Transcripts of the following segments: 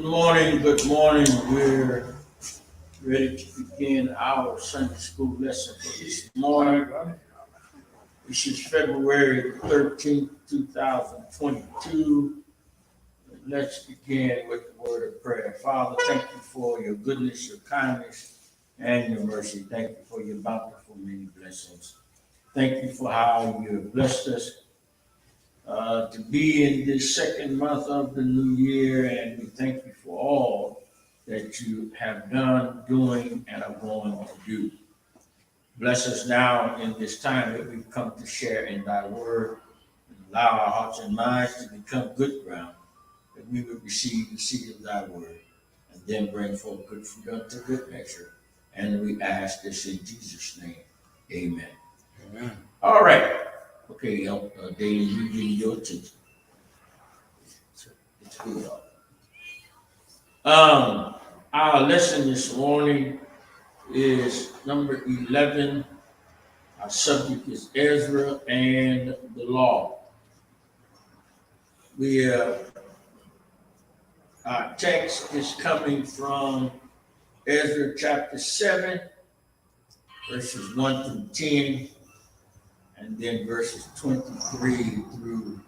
Good morning. We're ready to begin our Sunday school lesson for this morning, which is February 13th, 2022. Let's begin with the word of prayer. Father, thank you for your goodness, your kindness, and your mercy. Thank you for your bountiful many blessings. Thank you for how you have blessed us to be in this second month of the new year, and we thank you for all that you have done, doing, and are going to do. Bless us now in this time that we've come to share in thy word, and allow our hearts and minds to become good ground, that we would receive the seed of thy word, and then bring forth good fruit unto good measure. And we ask this in Jesus' name. Amen. Amen. All right. Okay, Daily, you give me your attention. It's good. Our lesson this morning is number 11. Our subject is Ezra and the law. Our text is coming from Ezra chapter 7, verses 1 through 10, and then verses 23 through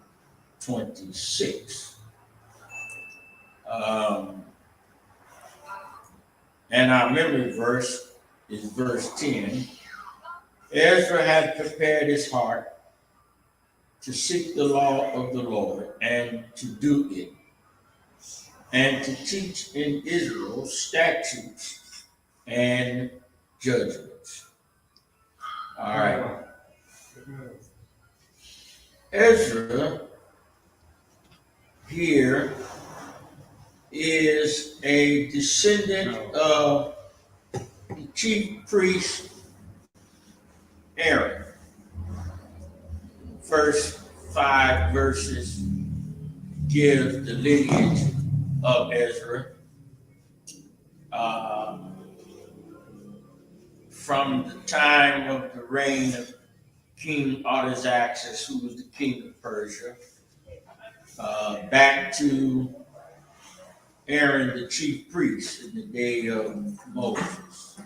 26. And our memory verse is verse 10. Ezra had prepared his heart to seek the law of the Lord and to do it, and to teach in Israel statutes and judgments. All right. Ezra here is a descendant of the chief priest Aaron. First 5 verses give the lineage of Ezra from the time of the reign of King Artaxerxes, who was the king of Persia, back to Aaron, the chief priest, in the day of Moses.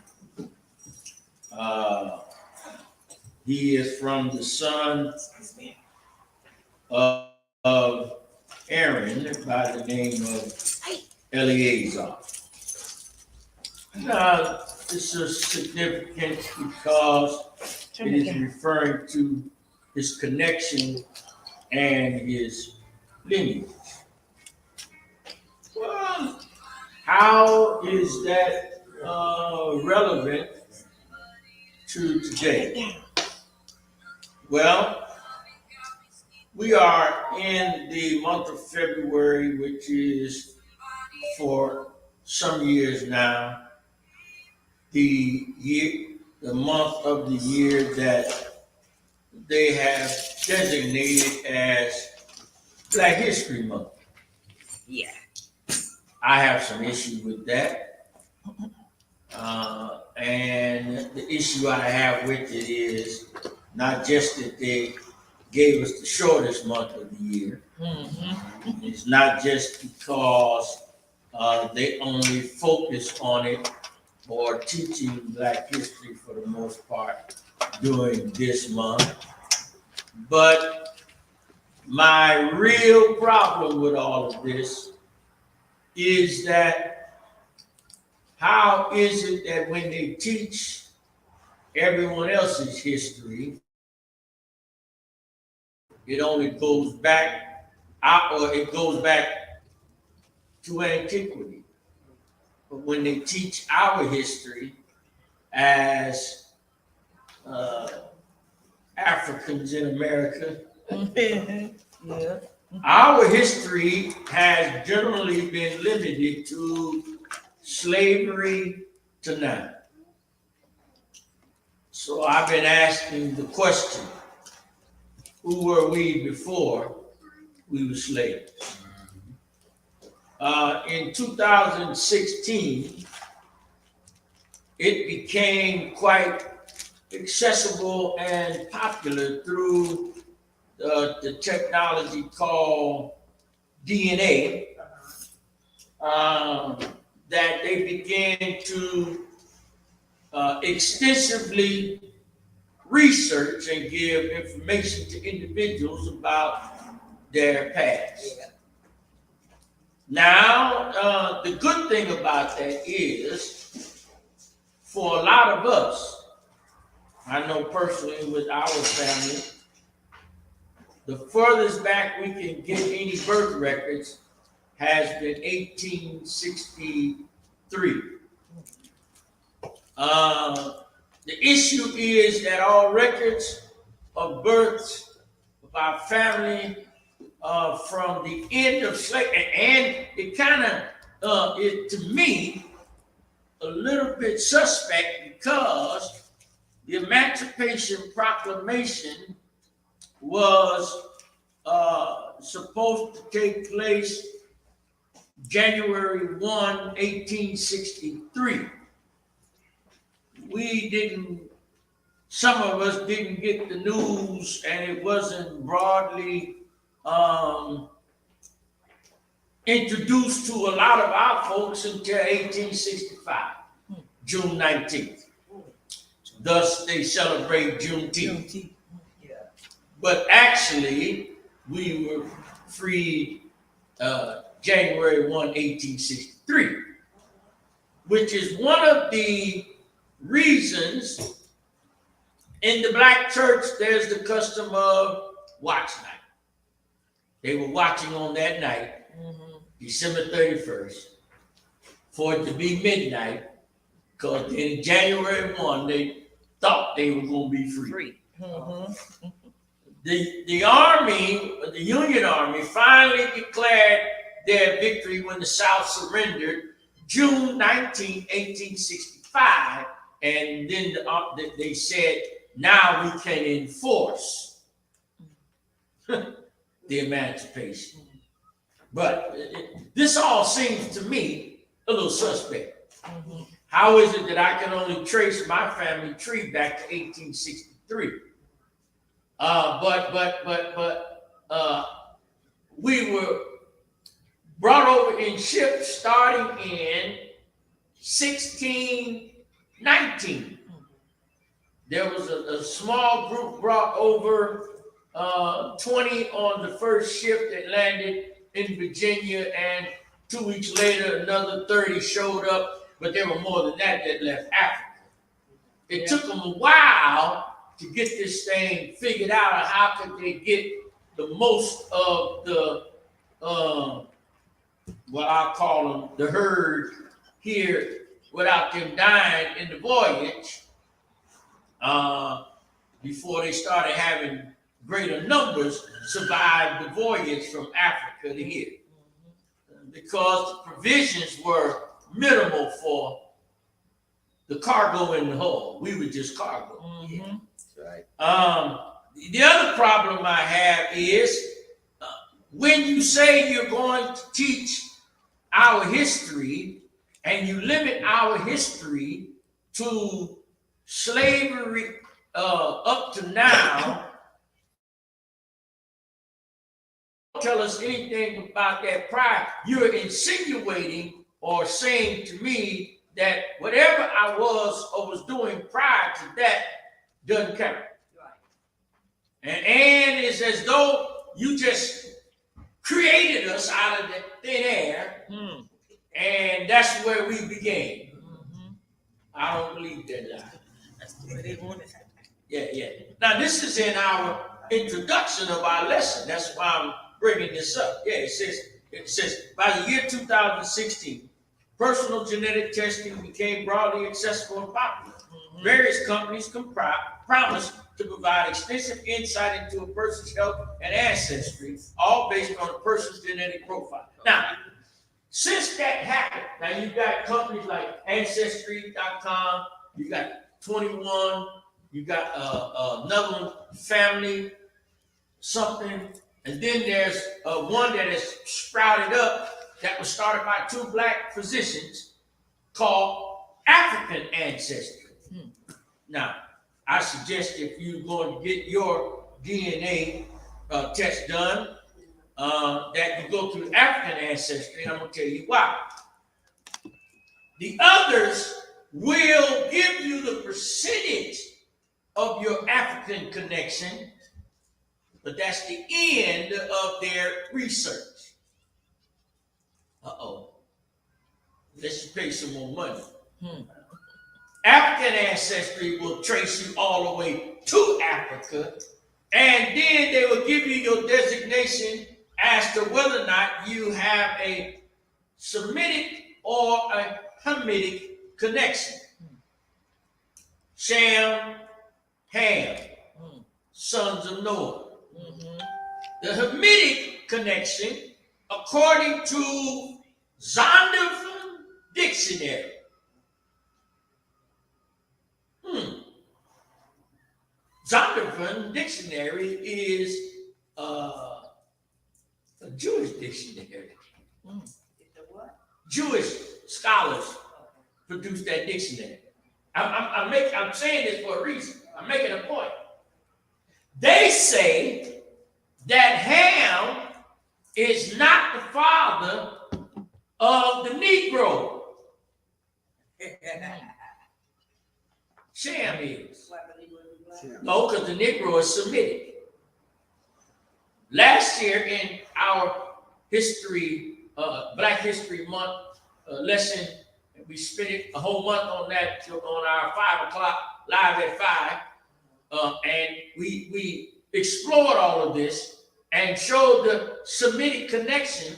He is from the son of Aaron by the name of Eleazar. Now, this is significant because it is referring to his connection and his lineage. Well, how is that relevant to today? Well, we are in the month of February, which is for some years now the month of the year that they have designated as Black History Month. Yeah. I have some issue with that. And the issue I have with it is not just that they gave us the shortest month of the year. Mm-hmm. It's not just because they only focus on it or teaching Black history for the most part during this month. But my real problem with all of this is that how is it that when they teach everyone else's history, it only goes back to antiquity? But when they teach our history as Africans in America, Yeah. our history has generally been limited to slavery to now. So I've been asking the question, who were we before we were slaves? In 2016, it became quite accessible and popular through the technology called DNA that they began to extensively research and give information to individuals about their past. Yeah. Now, the good thing about that is, for a lot of us, I know personally with our family, the furthest back we can get any birth records has been 1863. The issue is that all records of births of our family from the end of slavery, and it kind of, to me, a little bit suspect because the Emancipation Proclamation was supposed to take place January 1, 1863. Some of us didn't get the news, and it wasn't broadly introduced to a lot of our folks until 1865, June 19th. Thus, they celebrate Juneteenth. Yeah. But actually, we were freed January 1, 1863, which is one of the reasons in the black church there's the custom of watch night. They were watching on that night, December 31st, for it to be midnight, because in January 1, they thought they were going to be free. The Army, the Union Army, finally declared their victory when the South surrendered June 19, 1865, and then they said, now we can enforce the emancipation. But this all seems to me a little suspect. How is it that I can only trace my family tree back to 1863? We were brought over in ships starting in 1619. There was a small group brought over, 20 on the first ship that landed in Virginia, and 2 weeks later, another 30 showed up, but there were more than that left Africa. It took them a while to get this thing figured out, and how could they get the most of the, what I'll call them, the herd here without them dying in the voyage, before they started having greater numbers survive the voyage from Africa to here. Because the provisions were minimal for the cargo in the hull. We were just cargo. That's right. The other problem I have is when you say you're going to teach our history and you limit our history to slavery up to now, don't tell us anything about that prior. You're insinuating or saying to me that whatever I was or was doing prior to that doesn't count. And it's as though you just created us out of the thin air, and that's where we began. I don't believe that lie. That's the way they want it. Yeah. Now, this is in our introduction of our lesson. That's why I'm bringing this up. Yeah, it says by the year 2016, personal genetic testing became broadly accessible and popular. Various companies promised to provide extensive insight into a person's health and ancestry, all based on a person's genetic profile. Now, since that happened, now you've got companies like Ancestry.com, you got 21, you got another one, Family something, and then there's one that has sprouted up that was started by 2 black physicians called African Ancestry. Now, I suggest if you're going to get your DNA test done, that you go through African Ancestry, and I'm going to tell you why. The others will give you the percentage of your African connection, but that's the end of their research. Uh-oh. Let's pay some more money. African ancestry will trace you all the way to Africa, and then they will give you your designation as to whether or not you have a Semitic or a Hamitic connection. Shem, Ham, sons of Noah. The Hamitic connection, according to Zondervan Dictionary. Zondervan Dictionary is a Jewish dictionary. It's a what? Jewish scholars produced that dictionary. I'm saying this for a reason. I'm making a point. They say that Ham is not the father of the Negro. Shem is. No, because the Negro is Semitic. Last year in our history, Black History Month lesson, we spent a whole month on that on our 5 o'clock live at 5. And we explored all of this and showed the Semitic connection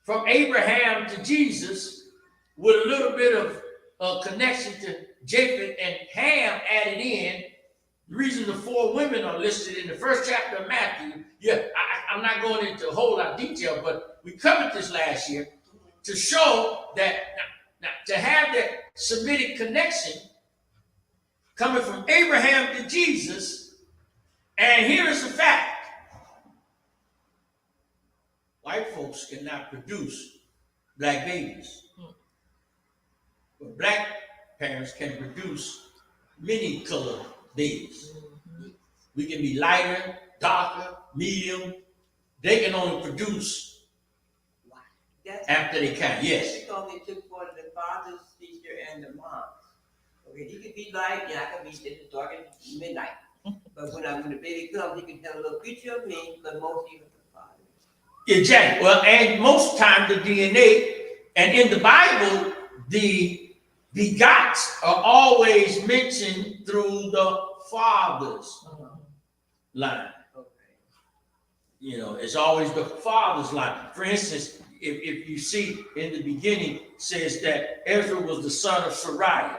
from Abraham to Jesus with a little bit of connection to Japheth and Ham added in. The reason the 4 women are listed in the first chapter of Matthew, I'm not going into a whole lot of detail, but we covered this last year to show that now, to have that Semitic connection coming from Abraham to Jesus, and here is the fact. White folks cannot produce black babies, but black parents can produce many colored babies. We can be lighter, darker, medium. They can only produce after they can. Yes. They told me took for the father's teacher and the mom's. Okay, he could be light, and I could be sitting dark at midnight. But when the baby comes, he can tell a little picture of me, but mostly with the father. Exactly. Well, and most times the DNA, and in the Bible, the begots are always mentioned through the father's line. Okay. You know, it's always the father's line. For instance, if you see in the beginning, it says that Ezra was the son of Sariah.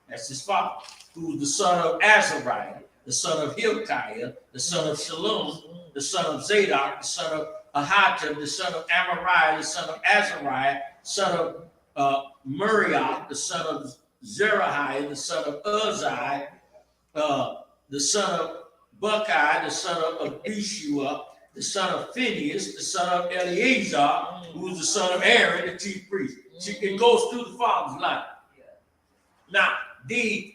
That's his father. Who was the son of Azariah, the son of Hilkiah, the son of Shalom, the son of Zadok, the son of Ahijah, the son of Amariah, the son of Azariah, son of Muriah, the son of Zerahiah, the son of Uzziah, the son of Buckeye, the son of Abishua, the son of Phineas, the son of Eleazar, who was the son of Aaron, the chief priest. It goes through the father's line. Now, the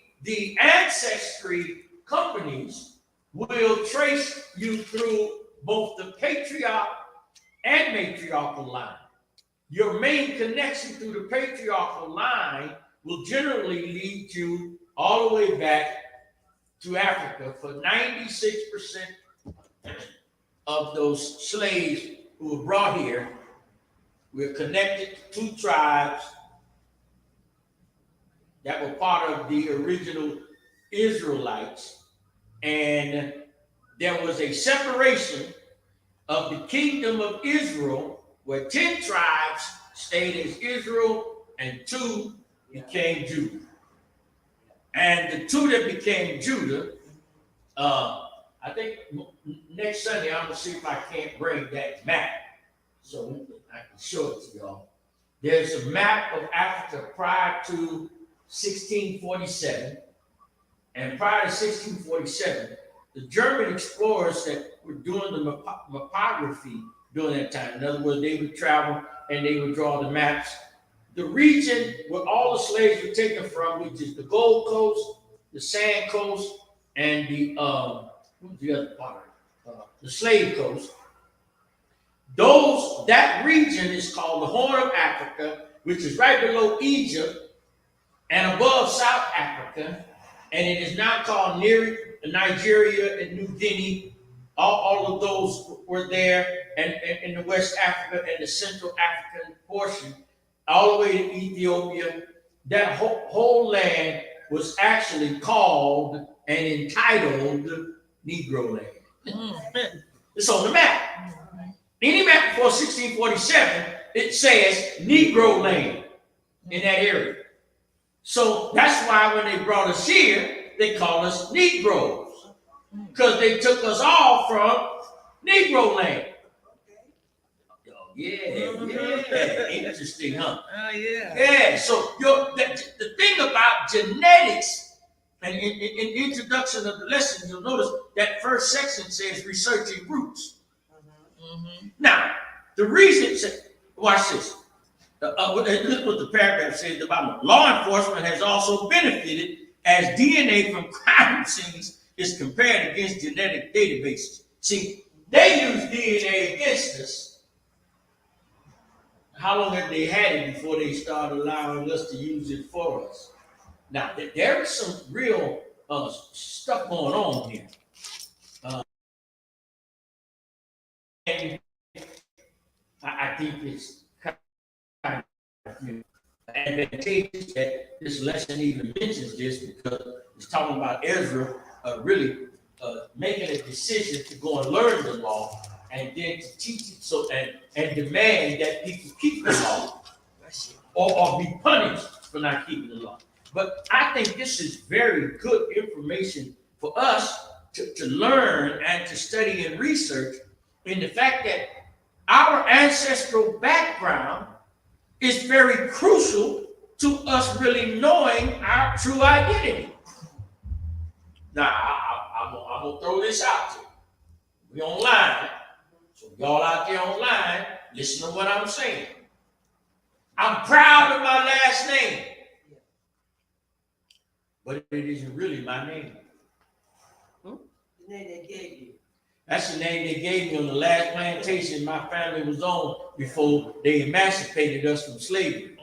ancestry companies will trace you through both the patriarch and matriarchal line. Your main connection through the patriarchal line will generally lead you all the way back to Africa. For 96% of those slaves who were brought here, we're connected to 2 tribes that were part of the original Israelites. And there was a separation of the kingdom of Israel where 10 tribes stayed as Israel and 2 became Judah. And the 2 that became Judah, I think next Sunday I'm gonna see if I can't bring that map so I can show it to y'all. There's a map of Africa prior to 1647, and prior to 1647, the German explorers that were doing the mapography during that time, in other words, they would travel and they would draw the maps. The region where all the slaves were taken from, which is the Gold Coast, the Sand Coast, and the other part? The Slave Coast. That region is called the Horn of Africa, which is right below Egypt and above South Africa, and it is now called Nigeria and New Guinea. All of those were there, and in the West Africa and the Central African portion, all the way to Ethiopia. That whole land was actually called and entitled Negro land. It's on the map. Any map before 1647, it says Negro land in that area. So that's why when they brought us here, they call us Negroes, because they took us all from Negro land. Yeah, interesting, huh? Oh, yeah. Yeah, so the thing about genetics, and in the introduction of the lesson, you'll notice that first section says researching roots. Now, the reason, watch this. Look what the paragraph says about law enforcement has also benefited as DNA from crime scenes is compared against genetic databases. See, they use DNA against us. How long have they had it before they started allowing us to use it for us? Now, there is some real stuff going on here. And I think it's kind of advantageous that this lesson even mentions this, because it's talking about Ezra really making a decision to go and learn the law and then to teach it and demand that people keep the law or be punished for not keeping the law. But I think this is very good information for us to learn and to study and research, in the fact that our ancestral background is very crucial to us really knowing our true identity. Now, I'm going to throw this out to you. We online, so y'all out there online, listen to what I'm saying. I'm proud of my last name, but it isn't really my name. The name they gave you. That's the name they gave me on the last plantation my family was on before they emancipated us from slavery.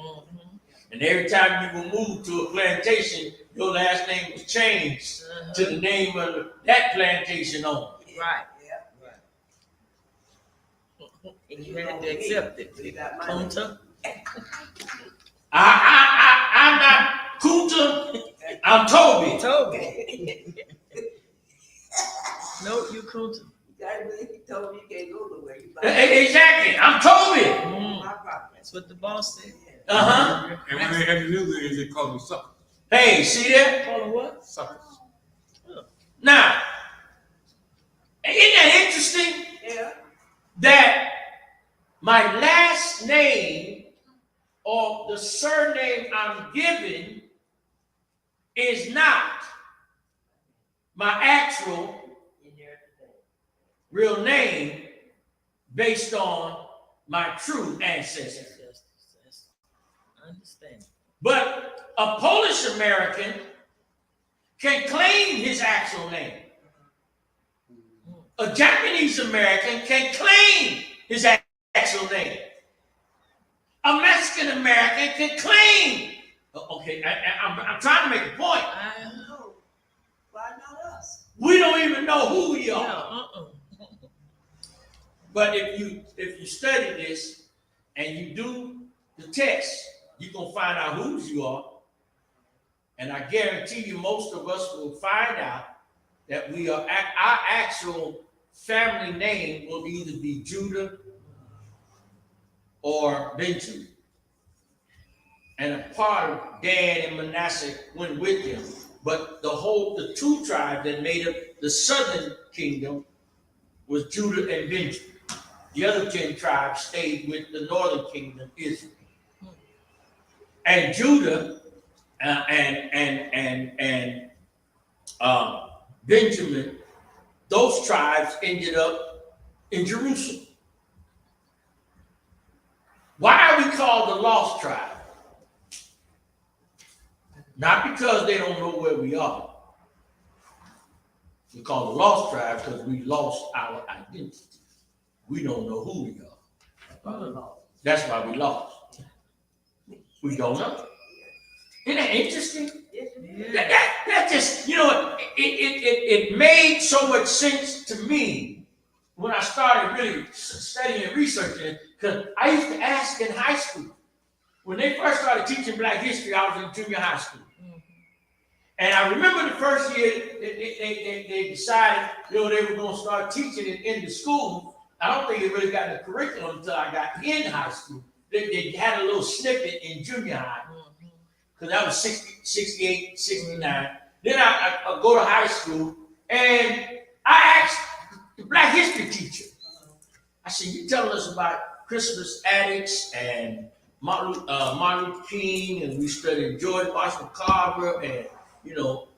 And every time you would move to a plantation, your last name was changed to the name of that plantation owner. Right. Yeah. Right. And you had to accept it. Kunta. I'm not Kunta, I'm Toby. Toby. No, you Kunta. You gotta believe he told you can't go nowhere. Exactly, I'm Toby. My property. That's what the boss said. Uh-huh. And when they had the new leaders, they called them suckers. Hey, see that? Call him what? Suckers. Now, isn't that interesting? Yeah. That my last name or the surname I'm given is not my actual real name based on my true ancestry. I understand. But a Polish American can claim his actual name. A Japanese American can claim his actual name. A Mexican American can claim. Okay, I'm trying to make a point. I know. Why not us? We don't even know who we are. No, But if you study this and you do the test, you're gonna find out whose you are. And I guarantee you most of us will find out that we are our actual family name will either be Judah or Benjamin. And a part of Dan and Manasseh went with them. But the two tribes that made up the southern kingdom was Judah and Benjamin. The other 10 tribes stayed with the northern kingdom, Israel. And Judah and Benjamin, those tribes ended up in Jerusalem. Why are we called the lost tribe? Not because they don't know where we are. We call the lost tribe because we lost our identity. We don't know who we are. That's why we lost. We don't know. Isn't that interesting? Yes, it is. That just, it made so much sense to me when I started really studying and researching it, because I used to ask in high school. When they first started teaching Black history, I was in junior high school. And I remember the first year they decided, they were going to start teaching it in the school. I don't think it really got in the curriculum until I got in high school. They had a little snippet in junior high, because that was 68, 69. Then I go to high school, and I asked the Black history teacher, I said, you telling us about Christmas addicts and Martin Luther King, and we studied George Washington Carver, and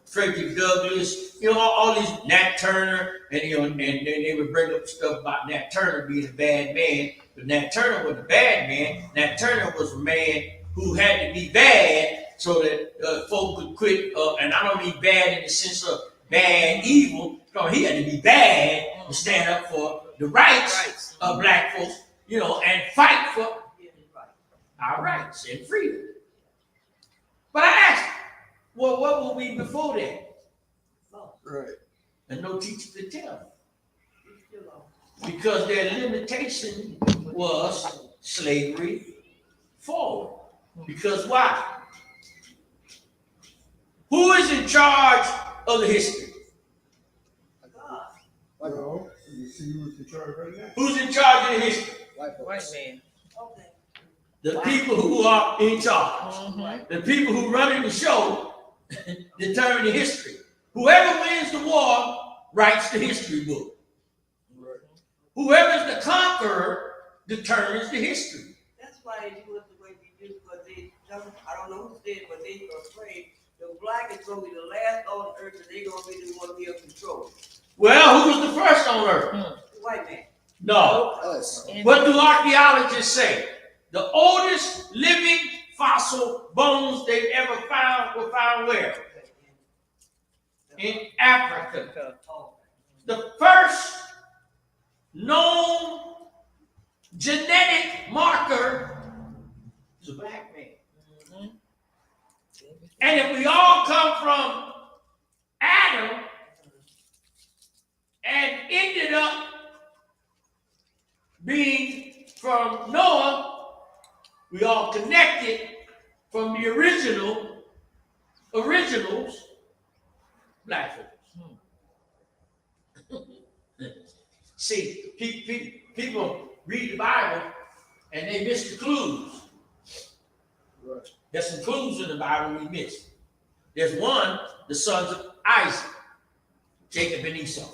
Frederick Douglass, all these Nat Turner, and and then they would bring up stuff about Nat Turner being a bad man, but Nat Turner was a bad man. Nat Turner was a man who had to be bad so that folk could quit, and I don't mean bad in the sense of bad, evil. No, he had to be bad to stand up for the rights of Black folks, and fight for our rights and freedom. But I asked, well, what will be before that? Right. And no teacher could tell me. Because their limitation was slavery forward. Because why? Who is in charge of the history? No, you see who's in charge right now? Who's in charge of the history? White White folks. man. Okay. The people who are in charge. The people who running the show determine the history. Whoever wins the war writes the history book. Right. Whoever is the conqueror determines the history. That's why they do it the way they do, but I don't know who said, but they are afraid the Black is going to be the last on earth, and they're going to be the one to be in control. Well, who was the first on earth? The white man. No. Us. What do archaeologists say? The oldest living fossil bones they've ever found were found where? In Africa. The first known genetic marker is a Black man. And if we all come from Adam and ended up being from Noah, we all connected from the originals, Black folks. See, people read the Bible and they miss the clues. Right. There's some clues in the Bible we miss. There's one, the sons of Isaac, Jacob and Esau.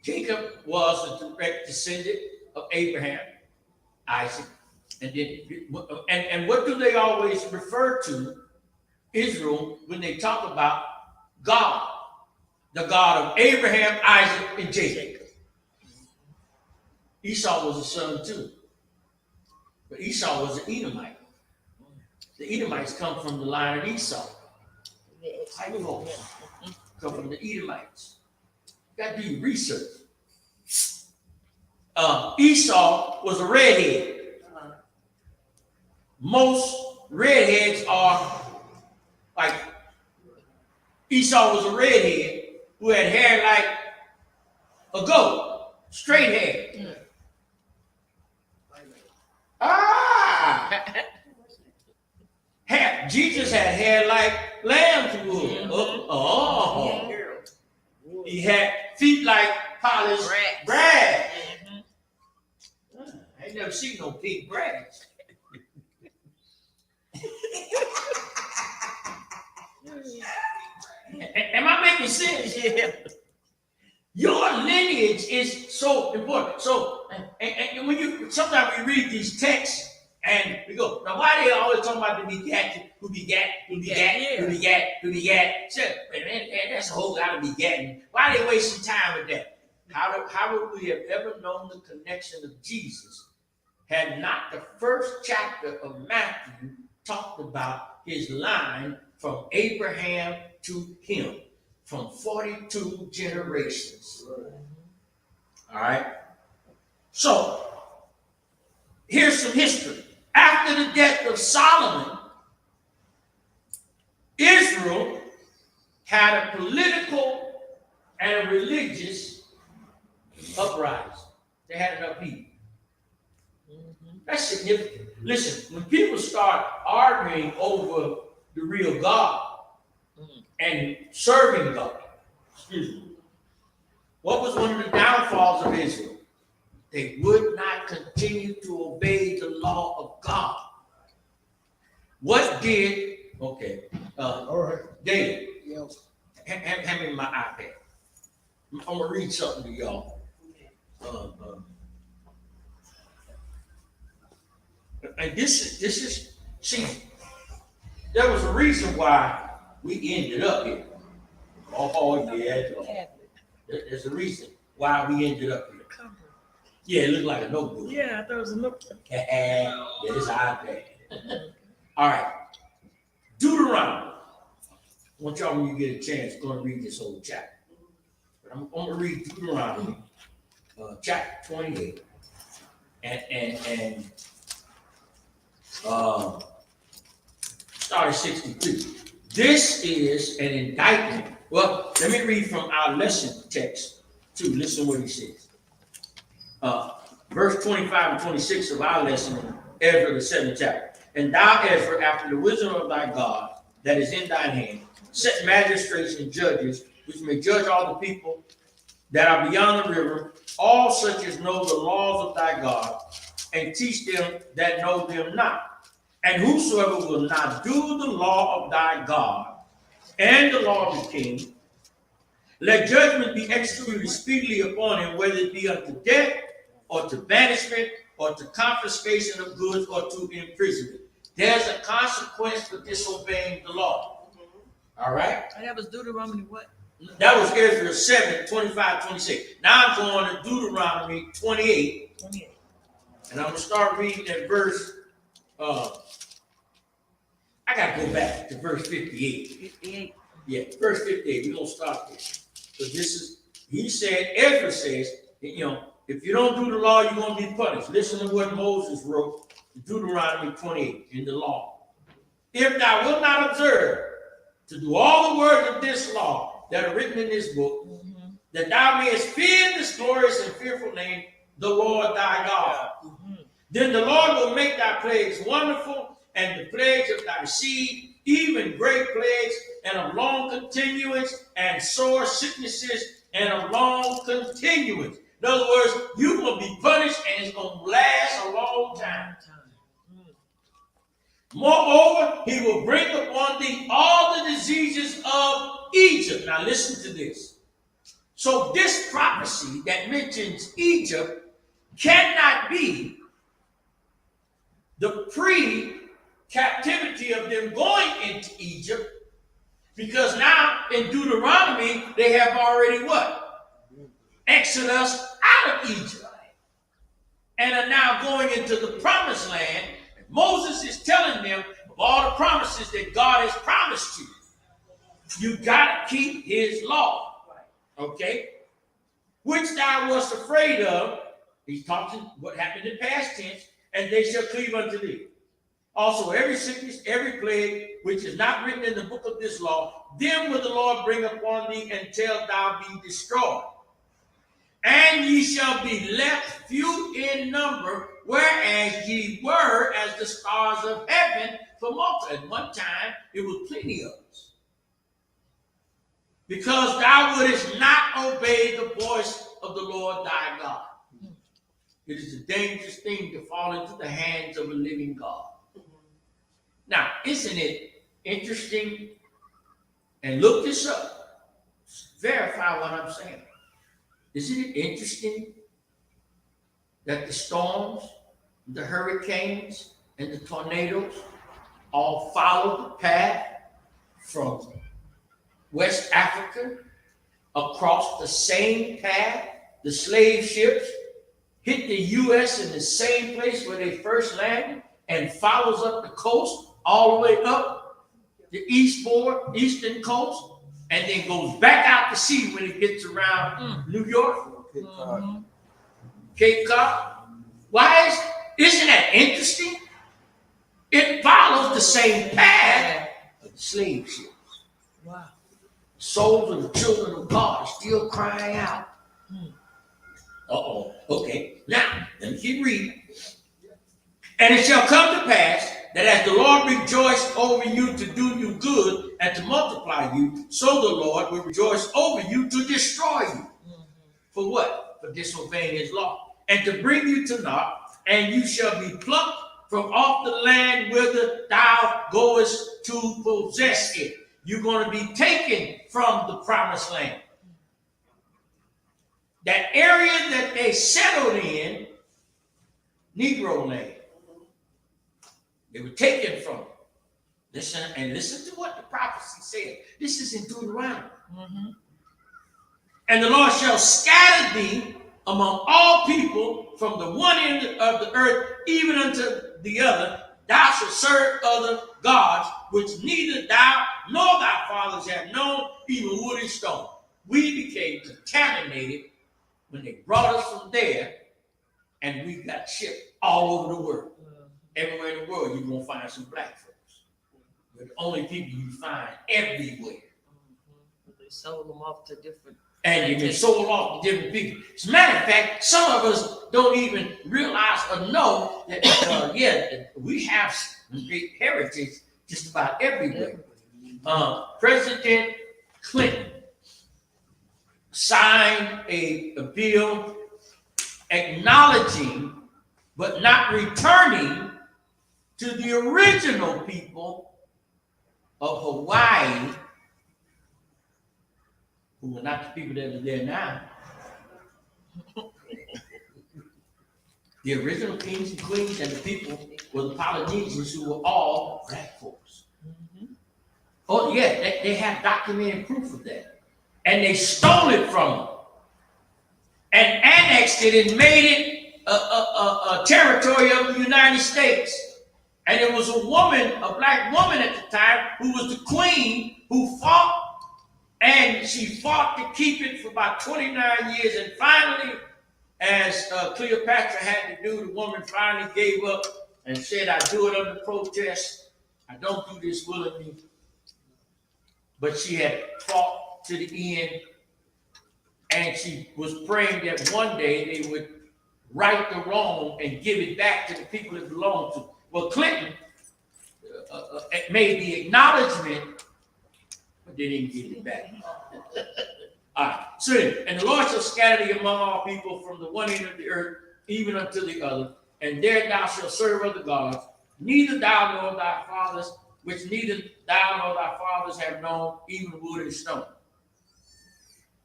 Jacob was a direct descendant of Abraham, Isaac, and what do they always refer to Israel when they talk about God? The God of Abraham, Isaac, and Jacob. Esau was a son too. But Esau was an Edomite. The Edomites come from the line of Esau. White folks come from the Edomites. You got to do your research. Esau was a redhead. Most redheads are like Esau was a redhead who had hair like a goat, straight hair. Jesus had hair like lamb's wool. Oh. He had feet like polished brass. I ain't never seen no pink brass. Am I making sense? Yeah. Your lineage is so important. So, and when you sometimes we read these texts and we go, now why they always talking about the begat, who begat, who begat, who begat, who begat? Man, that's a whole lot of begatting. Why are they wasting time with that? How would we have ever known the connection of Jesus had not the first chapter of Matthew talked about his line from Abraham to him, from 42 generations. All right. So here's some history. After after the death of Solomon, Israel had a political and a religious uprising. They had an upheaval. That's significant. Listen, when people start arguing over the real God and serving God, excuse me, what was one of the downfalls of Israel? They would not continue to obey the law of God. What did, okay, All right. David, Yeah. hand me my iPad. I'm gonna read something to y'all. And this is, see, there was a reason why we ended up here. Oh, yeah, there's a reason why we ended up here. Yeah, it looked like a notebook. Yeah, I thought it was a notebook. Yeah, it's an iPad. All right, Deuteronomy. I want y'all, when you get a chance, go and read this whole chapter. But I'm going to read Deuteronomy, chapter 28, and start at 62. This is an indictment. Well, let me read from our lesson text too. Listen to what he says. Verse 25 and 26 of our lesson in Ezra, the 7th chapter. And thou, Ezra, after the wisdom of thy God that is in thine hand, set magistrates and judges, which may judge all the people that are beyond the river, all such as know the laws of thy God, and teach them that know them not. And whosoever will not do the law of thy God and the law of the king, let judgment be executed speedily upon him, whether it be unto death, or to banishment, or to confiscation of goods, or to imprisonment. There's a consequence for disobeying the law. All right? And that was Deuteronomy what? That was Ezra 7, 25, 26. Now I'm going to Deuteronomy 28. 28. And I'm going to start reading at verse, I got to go back to verse 58. 58. Yeah, verse 58. We're going to start there. So this is, he said, Ezra says, you know, if you don't do the law, you're going to be punished. Listen to what Moses wrote in Deuteronomy 28 in the law. If thou wilt not observe to do all the words of this law that are written in this book, that thou mayest fear this glorious and fearful name, the Lord thy God. Then the Lord will make thy plagues wonderful, and the plagues of thy seed, even great plagues, and of long continuance, and sore sicknesses, and of long continuance. In other words, you're going to be punished, and it's going to last a long time. Moreover, he will bring upon thee all the diseases of Egypt. Now listen to this. So this prophecy that mentions Egypt cannot be the pre-captivity of them going into Egypt, because now in Deuteronomy they have already what? Exodus out of Egypt and are now going into the promised land. Moses is telling them of all the promises that God has promised you. You got to keep his law. Okay? Which thou wast afraid of. He's talking what happened in past tense. And they shall cleave unto thee. Also, every sickness, every plague, which is not written in the book of this law, them will the Lord bring upon thee until thou be destroyed. And ye shall be left few in number, whereas ye were as the stars of heaven for multitude. At one time, it was plenty of us. Because thou wouldest not obey the voice of the Lord thy God. It is a dangerous thing to fall into the hands of a living God. Now, isn't it interesting? And look this up. Verify what I'm saying. Isn't it interesting that the storms, the hurricanes, and the tornadoes all follow the path from West Africa across the same path? The slave ships hit the U.S. in the same place where they first landed and follows up the coast all the way up the eastern coast, and then goes back out to sea when it gets around New York, Cape Cod. Why isn't that interesting? It follows the same path of the slave ship. Wow. Souls of the children of God are still crying out. Uh-oh. Okay. Now, let me keep reading. And it shall come to pass that as the Lord rejoiced over you to do you good and to multiply you, so the Lord will rejoice over you to destroy you. For what? For disobeying his law. And to bring you to naught, and you shall be plucked from off the land whither thou goest to possess it. You're going to be taken from the promised land. That area that they settled in, Negro land. They were taken from it. Listen to what the prophecy said. This is in Deuteronomy. And the Lord shall scatter thee among all people from the one end of the earth even unto the other. Thou shalt serve other gods, which neither thou nor thy fathers have known, even wood and stone. We became contaminated when they brought us from there, and we got shipped all over the world. Everywhere in the world, you're going to find some black folks. They're the only people you find everywhere. They sold them off to different. And you've been sold off to different people. As a matter of fact, some of us don't even realize or know that, we have great heritage just about everywhere. President Clinton signed a bill acknowledging but not returning to the original people of Hawaii, who are not the people that are there now. The original kings and queens and the people were the Polynesians, who were all black folks. Oh yeah, they have documented proof of that. And they stole it from them and annexed it and made it a territory of the United States. And it was a woman, a black woman at the time, who was the queen, who fought. And she fought to keep it for about 29 years. And finally, as Cleopatra had to do, the woman finally gave up and said, I do it under protest. I don't do this willingly. But she had fought to the end. And she was praying that one day they would right the wrong and give it back to the people it belonged to. Well, Clinton made the acknowledgement, but they didn't give it back. All right. So, and the Lord shall scatter thee among all people from the one end of the earth, even unto the other. And there thou shalt serve other gods, neither thou nor thy fathers, which neither thou nor thy fathers have known, even wood and stone.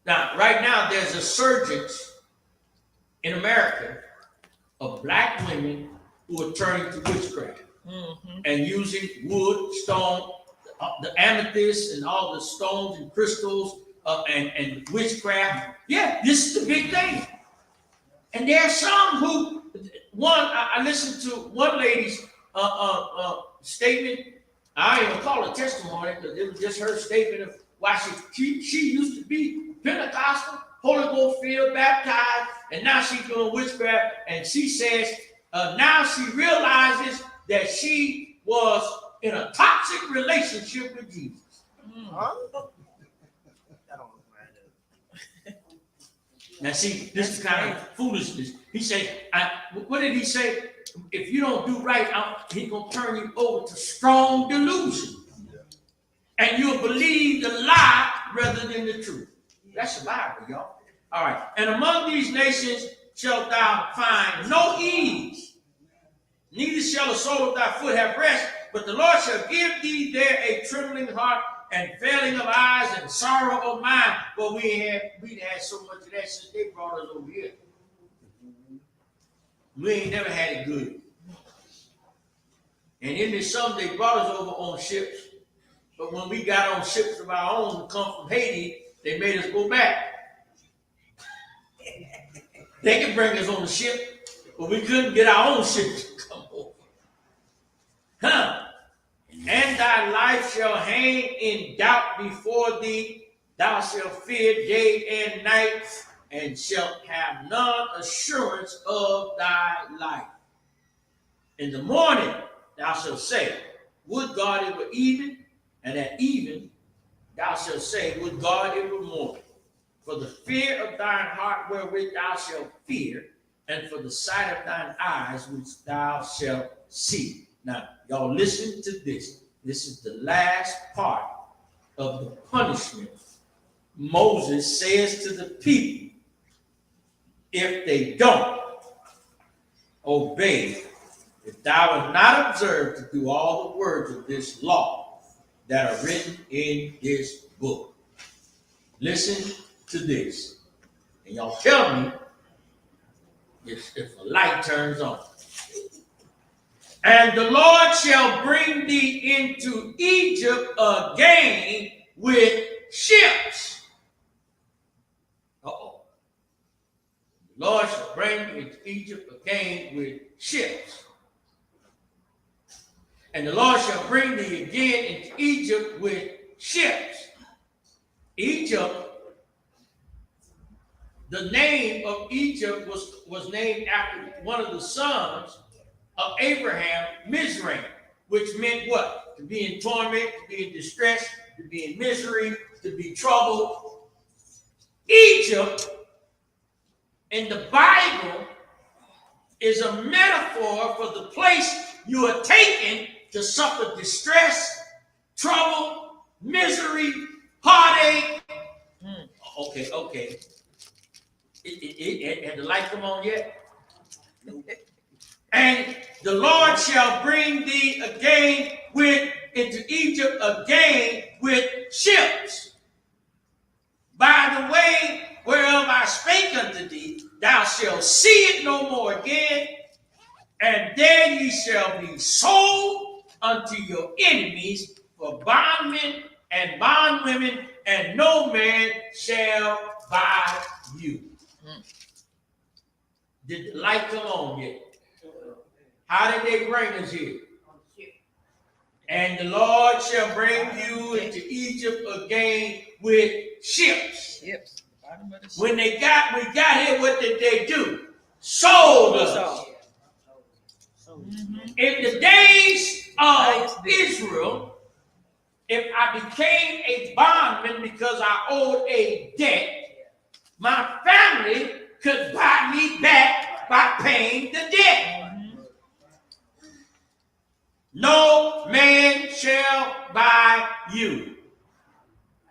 Now, right now, there's a surge in America of black women who are turning to witchcraft and using wood, stone, the amethyst and all the stones and crystals and witchcraft. Yeah, this is the big thing. And there are some who, I listened to one lady's statement. I ain't gonna call it testimony because it was just her statement of why she used to be Pentecostal, Holy Ghost filled, baptized, and now she's doing witchcraft. And she says now she realizes that she was in a toxic relationship with Jesus. Now see, this is kind of foolishness. He said, what did he say? If you don't do right, he's going to turn you over to strong delusion. And you'll believe the lie rather than the truth. That's the Bible, y'all. All right. And among these nations shalt thou find no ease, neither shall the sole of thy foot have rest, but the Lord shall give thee there a trembling heart and failing of eyes and sorrow of mind. But we had so much of that since they brought us over here. We ain't never had it good. And in this summer, they brought us over on ships. But when we got on ships of our own to come from Haiti, they made us go back. They could bring us on the ship, but we couldn't get our own ship to come over. And thy life shall hang in doubt before thee. Thou shalt fear day and night, and shalt have none assurance of thy life. In the morning thou shalt say, would God it were even, and at even thou shalt say, would God it were morning. For the fear of thine heart wherewith thou shalt fear, and for the sight of thine eyes which thou shalt see. Now, y'all listen to this. This is the last part of the punishment Moses says to the people if they don't obey, if thou hast not observed to do all the words of this law that are written in this book. Listen to this. And y'all tell me if a light turns on. And the Lord shall bring thee into Egypt again with ships. Uh-oh. The Lord shall bring thee into Egypt again with ships. And the Lord shall bring thee again into Egypt with ships. Egypt, the name of Egypt was named after one of the sons of Abraham, Mizraim, which meant what? To be in torment, to be in distress, to be in misery, to be troubled. Egypt in the Bible is a metaphor for the place you are taken to suffer distress, trouble, misery, heartache. Okay. Had the light come on yet? And the Lord shall bring thee again into Egypt again with ships. By the way whereof I spake unto thee, thou shalt see it no more again, and there ye shall be sold unto your enemies for bondmen and bondwomen, and no man shall buy you. Did the light come on yet? How did they bring us here? And the Lord shall bring you into Egypt again with ships. Ships. When we got here, what did they do? Sold us. In the days of Israel, if I became a bondman because I owed a debt, my family could buy me back by paying the debt. No man shall buy you.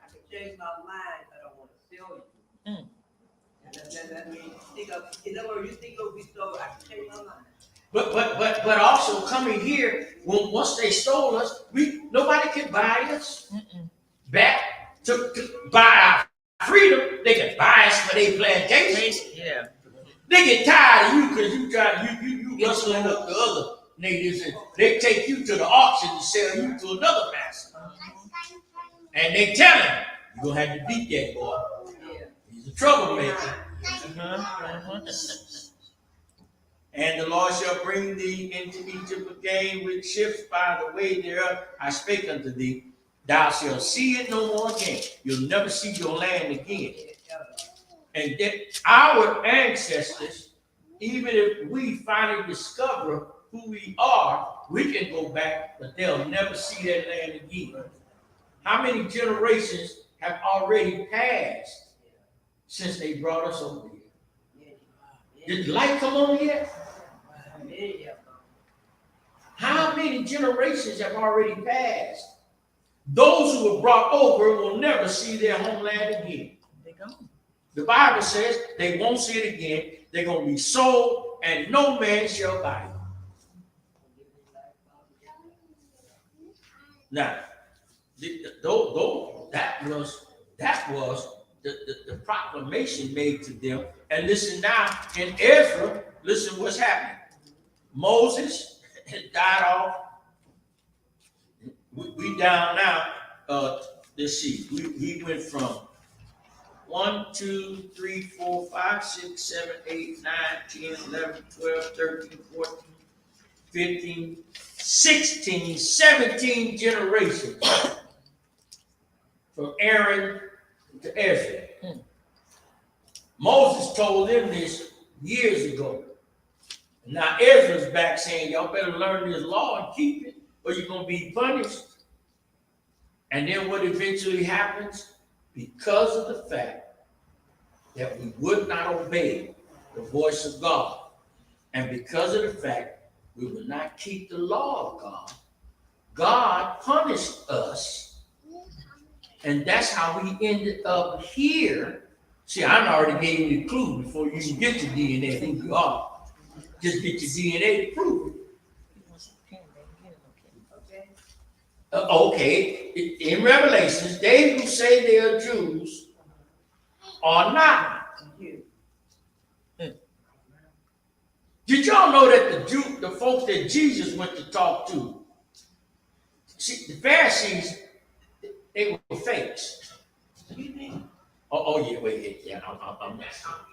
I can change my mind, I don't want to sell you. And that means, in other words, you think it'll be sold, I can change my mind. But also coming here, once they stole us, nobody can buy us back to buy our freedom. They can buy us for their plantation. Yeah. They get tired of you because you rustling up the other natives, and they take you to the auction to sell you to another master. And they tell him, you're gonna have to beat that boy. He's a troublemaker. And the Lord shall bring thee into Egypt again with ships by the way thereof I spake unto thee. Thou shalt see it no more again. You'll never see your land again. And that our ancestors, even if we finally discover who we are, we can go back, but they'll never see that land again. How many generations have already passed since they brought us over here? Did the light come on yet? How many generations have already passed? Those who were brought over will never see their homeland again. The Bible says they won't see it again. They're going to be sold, and no man shall buy them. Now, that was the proclamation made to them. And listen now, in Ezra, listen what's happening. Moses had died off. We down now. Let's see. We went from 1, 2, 3, 4, 5, 6, 7, 8, 9, 10, 11, 12, 13, 14, 15, 16, 17 generations from Aaron to Ezra. Moses told them this years ago. Now Ezra's back saying, y'all better learn this law and keep it, or you're gonna be punished. And then what eventually happens? Because of the fact that we would not obey the voice of God, and because of the fact we would not keep the law of God, God punished us, and that's how we ended up here. See, I already gave you the clue before you even get your DNA who you are. Just get your DNA to prove it. Okay. Okay, in Revelations, they who say they are Jews are not. Did y'all know that the folks that Jesus went to talk to, see, the Pharisees, they were fakes. Oh yeah, wait, yeah, I'm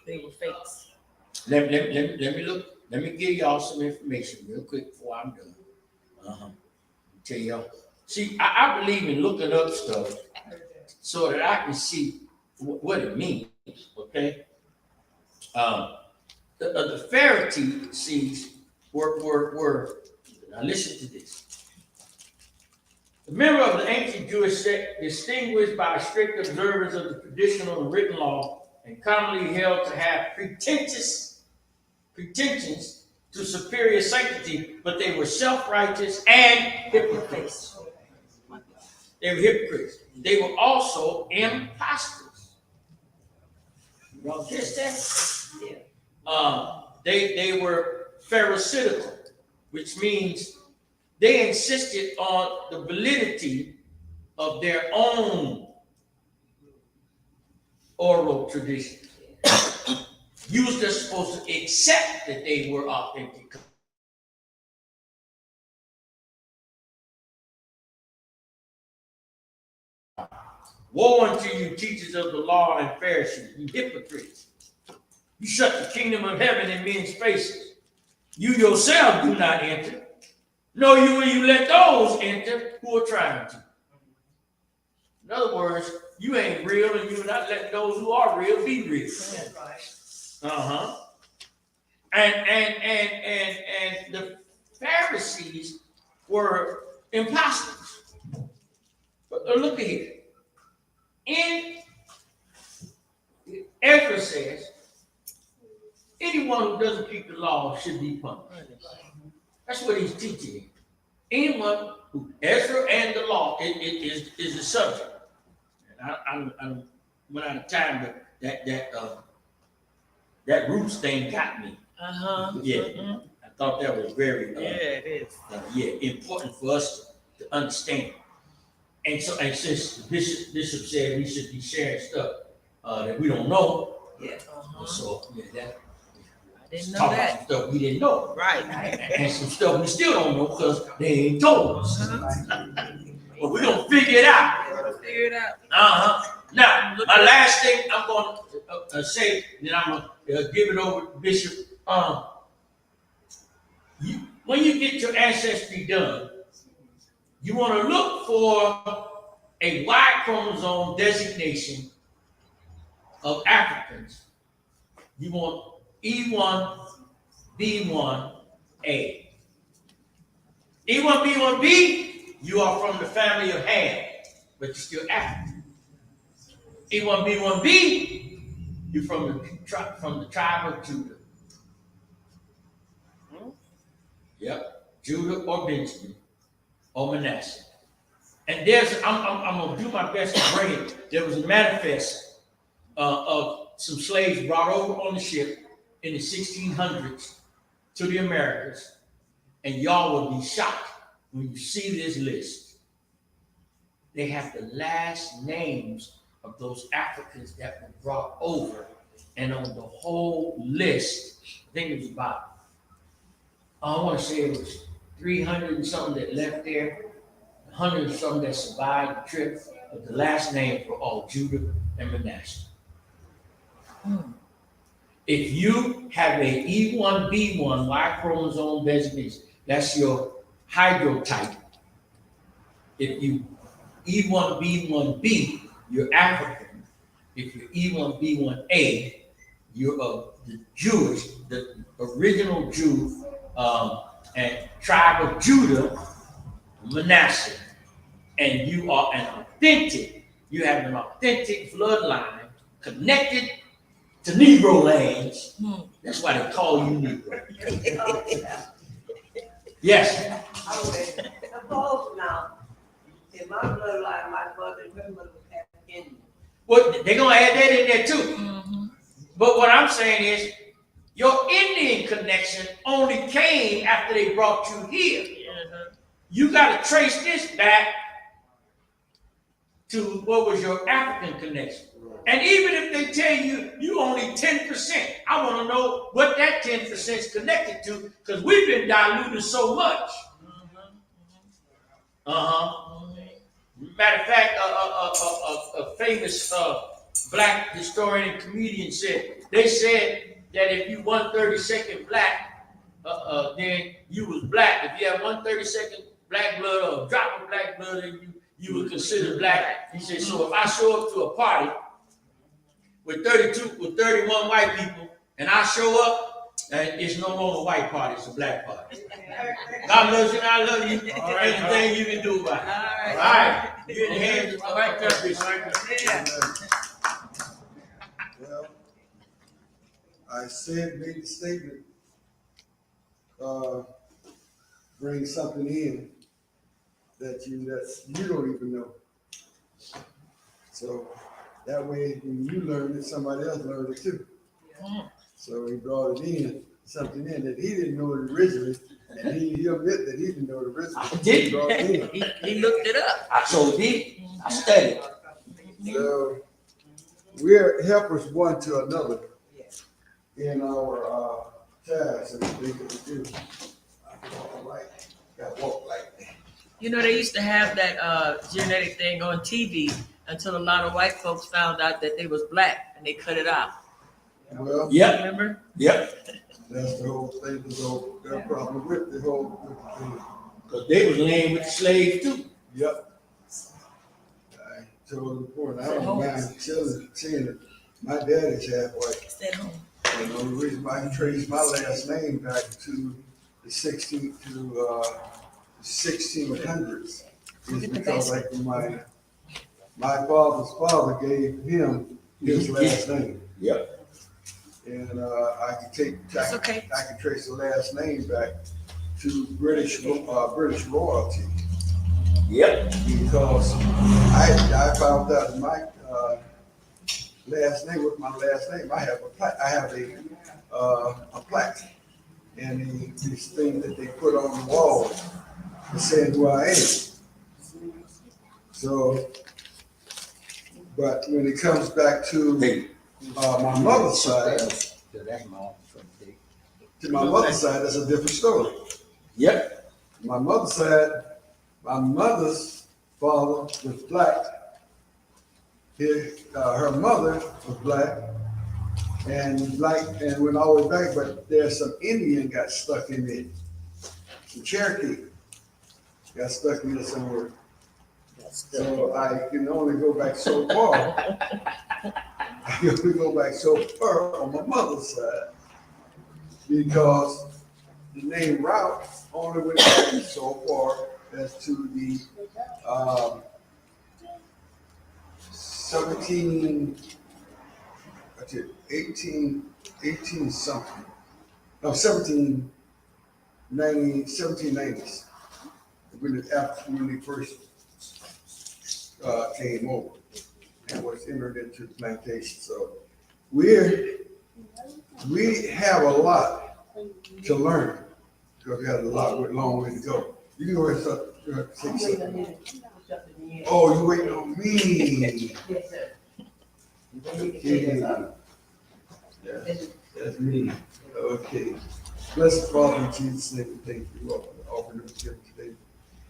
They were fakes. Let me look. Let me give y'all some information real quick before I'm done. Tell y'all. See, I believe in looking up stuff so that I can see what it means. Okay. The Pharisees were. Now listen to this. The member of the ancient Jewish sect, distinguished by strict observance of the traditional and written law, and commonly held to have pretensions to superior sanctity, but they were self-righteous and hypocrites. They were hypocrites. They were also impostors. Y'all catch that? Yeah. They were pharisaical, which means they insisted on the validity of their own oral tradition. You was just supposed to accept that they were authentic. Woe unto you, teachers of the law and Pharisees, you hypocrites! You shut the kingdom of heaven in men's faces. You yourself do not enter, nor will you let those enter who are trying to. In other words, you ain't real, and you're not letting those who are real be real. That's right. And the Pharisees were imposters. But look at here. In Ezra says, anyone who doesn't keep the law should be punished. That's what he's teaching. Anyone who, Ezra and the law is the subject. And I went out of time, but that roots thing got me. Yeah, I thought that was very it is. important for us to understand. And since the bishop said we should be sharing stuff that we don't know, so that I didn't know talk that. about some stuff we didn't know, Right. and some stuff we still don't know because they ain't told us. But we're gonna figure it out. Figure it out. Now, my last thing I'm going to say, then I'm going to give it over to Bishop. When you get your ancestry done, you want to look for a Y chromosome designation of Africans. You want E1, B1A. E1, B1B, you are from the family of Ham, but you're still African. E1, B1B, you're from the tribe of Judah. Yep, Judah or Benjamin or Manasseh. And I'm gonna do my best to bring it. There was a manifest of some slaves brought over on the ship in the 1600s to the Americas, and y'all will be shocked when you see this list. They have the last names of those Africans that were brought over, and on the whole list, I think it was about, I want to say it was 300 and something that left there, 100 and something that survived the trip, but the last names were all Judah and Manasseh. If you have a E1B1 Y chromosome designation, that's your hydrotype. If you E1B1B, you're African. If you're E1B1A, you're of the Jewish, the original Jew, and tribe of Judah, Manasseh, and you are you have an authentic bloodline connected to Negro lands. That's why they call you Negro. Yes. Suppose now, in my bloodline, my mother and grandmother was half Indian. Well, they're gonna add that in there too. But what I'm saying is, your Indian connection only came after they brought you here. You got to trace this back to what was your African connection. And even if they tell you you only 10%, I want to know what that 10% is connected to, because we've been diluted so much. Matter of fact, a famous black historian and comedian said that if you 1/32 black, then you was black. If you have 1/32 black blood or a drop of black blood in you would consider black. He said, so if I show up to a party with 31 white people, and I show up, it's no more a white party, it's a black party. God loves you and I love you. All right, anything you can do about it. All right. You're in the hands of the right purpose. Well, I made the statement, bring something in that you don't even know. So that way, when you learn it, somebody else learned it too. So he brought it in, something in that he didn't know it originally, and he admit that he didn't know it originally. I did. He brought it in. He looked it up. I so did. I studied. So we're helpers one to another in our tasks and things that we do. Got walk like that. You know, they used to have that genetic thing on TV until a lot of white folks found out that they was black and they cut it out. Well, Yep. Remember? Yep. that's the whole thing. Their problem with the whole thing. Because they was laying with the slaves too. Yep. I told the point. I don't mind saying that my dad is half white. Stay home. And the only reason why I traced my last name back to the 1600s is because like my father's father gave him his last name. Yep. And I can trace the last name back to British royalty. Yep. Because I found out my last name with my last name. I have a plaque, and this thing that they put on the wall saying who I am. So, but when it comes back to my mother's side, that's a different story. Yep. My mother's side, my mother's father was black. Her mother was black, and went all the way back, but there's some Indian got stuck in there. Some Cherokee got stuck in there somewhere. So I can only go back so far. I can only go back so far on my mother's side because the name Route only went back so far as to the 18 something. No, 1790s. When they first came over and was entered into the plantation. So we have a lot to learn because we have a long way to go. You can go ahead and say something. Oh, you waiting on me? Yes, sir. Yeah, that's me. Okay. Blessed Father, in Jesus' name, we thank you, Lord, for the offering of the gift today.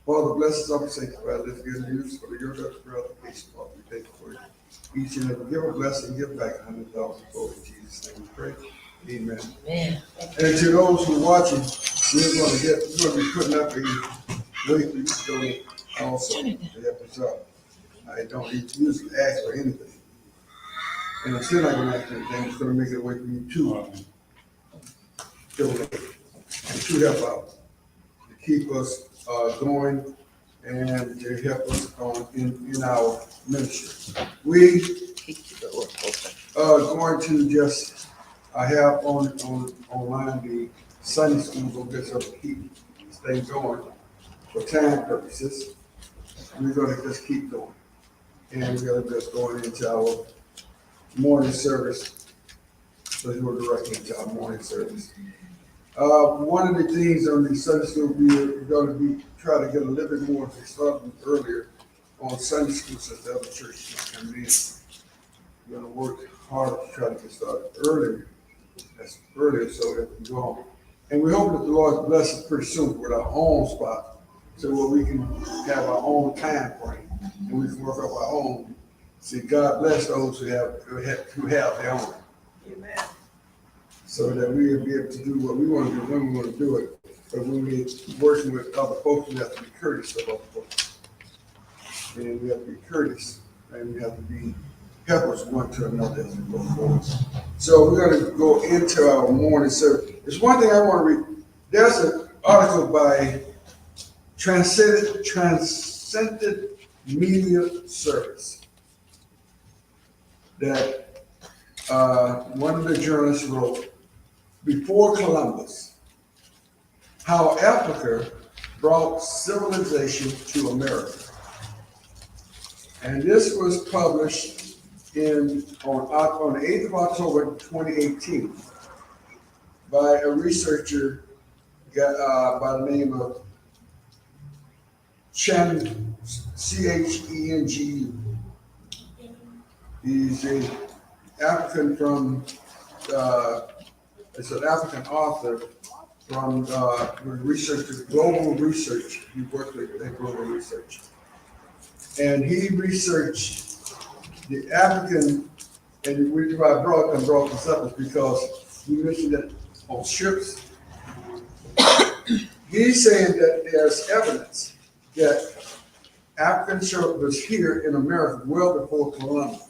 Father, bless us, our sanctify this good news for your gratification. Father, we thank you for each and every giver. Bless and give back 100,000 fold. In Jesus' name we pray. Amen. Man. And to those who are watching, we're going to be putting up a way for you to donate also to help us out. I don't usually ask for anything. And I'm still not gonna ask anything, it's gonna make it a way for you to donate and to help out, to keep us, going and to help us on in our ministry. We are going to just, I have online the Sunday school, we'll get some keep this thing going for time purposes. We're gonna just keep going. And we're gonna just going into our morning service. So we're directly into our morning service. One of the things on the Sunday school, we're gonna be, try to get a little bit more, they started earlier on Sunday school since the other church is coming in. We're gonna work hard to try to get started earlier, so that we go on. And we hope that the Lord bless us pretty soon with our own spot, so where we can have our own time frame, and we can work up our own. See, God bless those who have their own. Amen. So that we will be able to do what we want to do when we want to do it. But when we're working with other folks, we have to be courteous of other folks. And we have to be courteous, and we have to be helpers one to another as we go forward. So we're going to go into our morning service. There's one thing I want to read. There's an article by Transcendent Media Service that one of the journalists wrote, Before Columbus, How Africa Brought Civilization to America. And this was published on the 8th of October, 2018 by a researcher by the name of Chen, Chengu. He's an African from, it's an African author from researchers, global research. He worked with global research. And he researched the African, and the reason why I brought this up is because he mentioned that on ships. He's saying that there's evidence that African ship was here in America well before Columbus.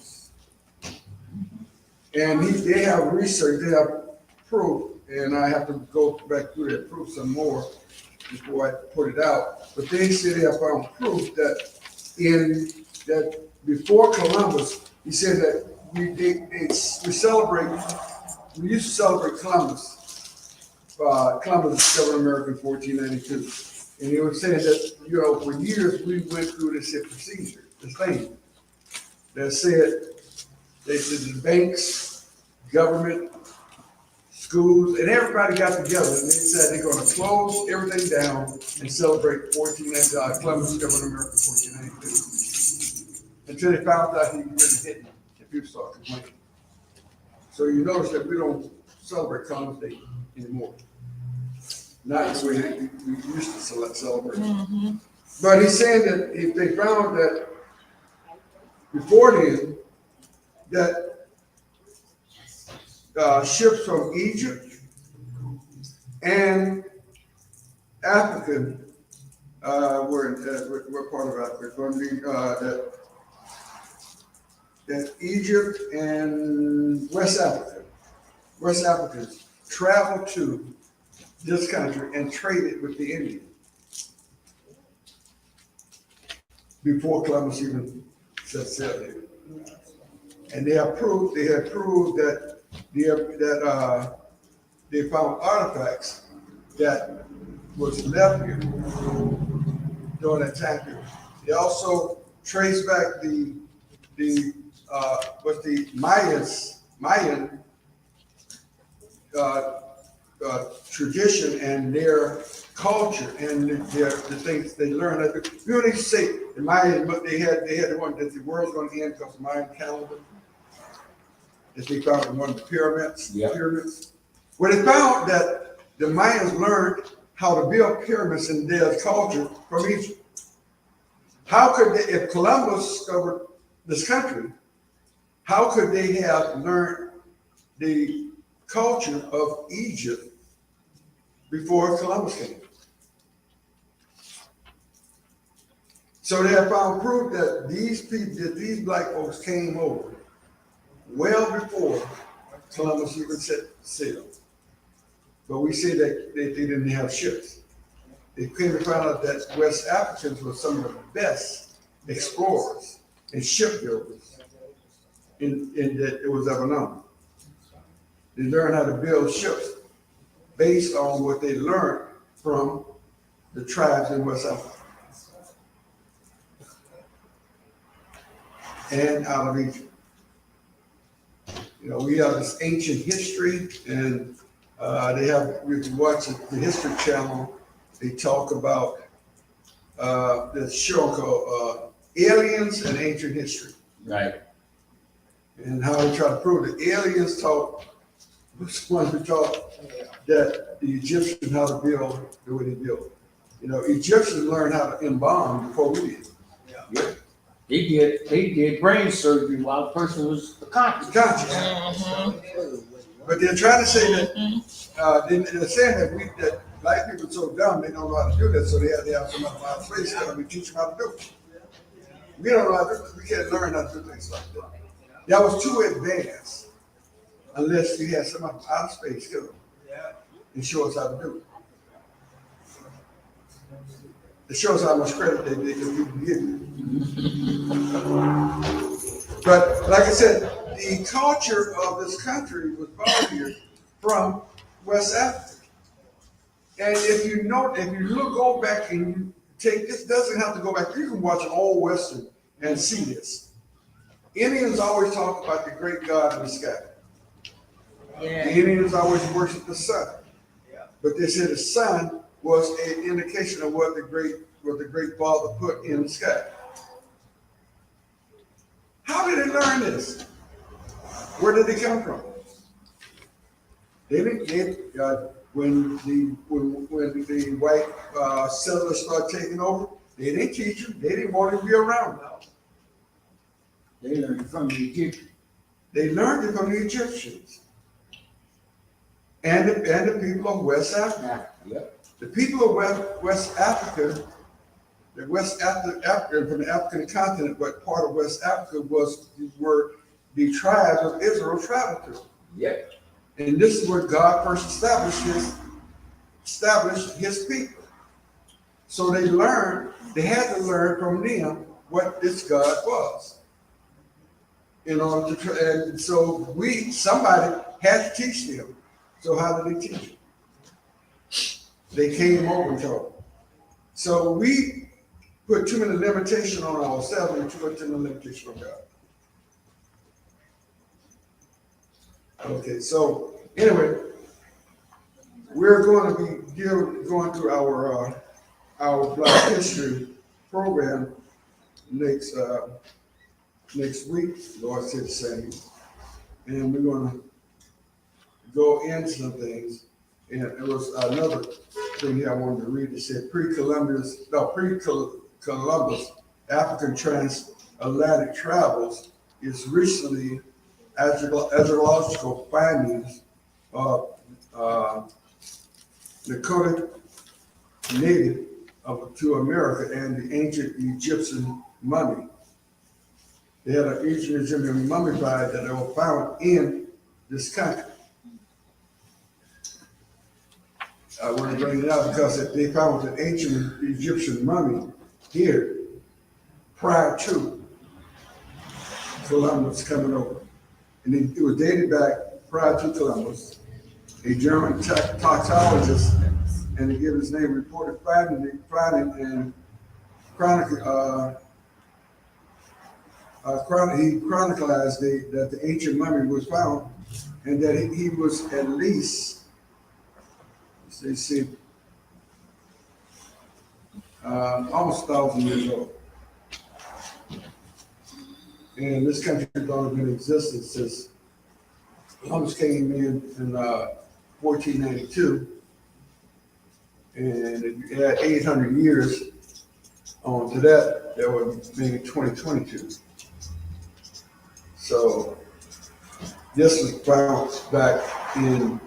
And they have research, they have proof, and I have to go back through that proof some more before I put it out. But they say they have found proof that before Columbus, he said that we used to celebrate Columbus. Columbus discovered America in 1492. And he was saying that, for years we went through this procedure, this thing that said the banks, government, schools, and everybody got together and they said they're going to close everything down and celebrate Columbus discovered America in 1492. Until they found out he really didn't, and people started complaining. So you notice that we don't celebrate Columbus Day anymore. Not the way we used to celebrate. Mm-hmm. But he's saying that if they found that before then, that ships from Egypt and African were part of Africa. That Egypt and West Africans traveled to this country and traded with the Indians before Columbus even set sail here. And they had proved that they found artifacts that was left here during that time period. They also traced back the Mayan tradition and their culture and the things they learned. We only say the Mayan, but they had the one that the world's going to end because the Mayan calendar that they found in one of the pyramids. Yep. Well, they found that the Mayans learned how to build pyramids in their culture from Egypt. How could they, if Columbus discovered this country, how could they have learned the culture of Egypt before Columbus came? So they have found proof that these black folks came over well before Columbus even set sail. But we say that they didn't have ships. They came to find out that West Africans were some of the best explorers and shipbuilders in that it was ever known. They learned how to build ships based on what they learned from the tribes in West Africa and out of Egypt. You know, we have this ancient history, and we can watch the History Channel. They talk about this show called Aliens and Ancient History. Right. And how they try to prove the aliens taught, ones who taught that the Egyptians how to build the way they built. You know, Egyptians learned how to embalm before we did. Yeah. They did brain surgery while the person was conscious. Conscious. But they're trying to say that, they're saying that black people are so dumb, they don't know how to do that, so they have to have some other out of space, so we teach them how to do it. We don't know how to do it, we can't learn how to do things like that. That was too advanced, unless you had some out of space come and show us how to do it. It shows how much credit they can give you. But like I said, the culture of this country was brought here from West Africa. And if you go back and you take this, doesn't have to go back. You can watch an old Western and see this. Indians always talk about the great God in the sky. Yeah. The Indians always worship the sun. But they said the sun was an indication of what the great Father put in the sky. How did they learn this? Where did they come from? When the white settlers started taking over, they didn't teach them. They didn't want to be around. They learned from the Egyptians. They learned it from the Egyptians and the people of West Africa. Yep. The people of West Africa, from the African continent, but part of West Africa were the tribes of Israel traveled through. Yep. And this is where God first established his people. So they had to learn from them what this God was. In order to, and so somebody had to teach them. So how did they teach them? They came over and taught them. So we put too many limitations on ourselves and too much limitation on God. Okay, so anyway, we're going to be going through our Black History program next week. Lord said the same, and we're going to go into some things. And it was another thing here I wanted to read. It said pre-Columbus African transatlantic travels is recently archaeological findings of Dakota native to America and the ancient Egyptian mummy. They had an ancient Egyptian mummified that they were found in this country. I want to bring it up because they found an ancient Egyptian mummy here prior to Columbus coming over. And it was dated back prior to Columbus. A German toxologist, and to give his name, reported finding and he chronicled that the ancient mummy was found, and that he was at least, they say, almost 1,000 years old. And this country has only been in existence since Columbus came in 1492, and if you add 800 years onto that, that would maybe 2022. So this was found back in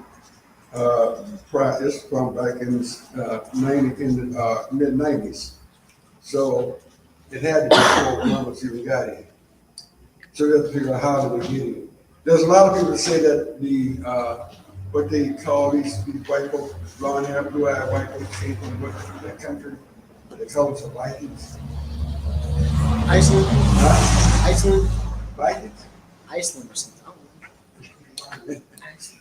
mid-90s. So it had to be before Columbus even got here. So we have to figure out how did they get here. There's a lot of people that say that what they call these white folks, blonde hair, blue eyed white folks came from that country. They call us the Vikings. Iceland, Huh? Iceland, Vikings? Iceland or something.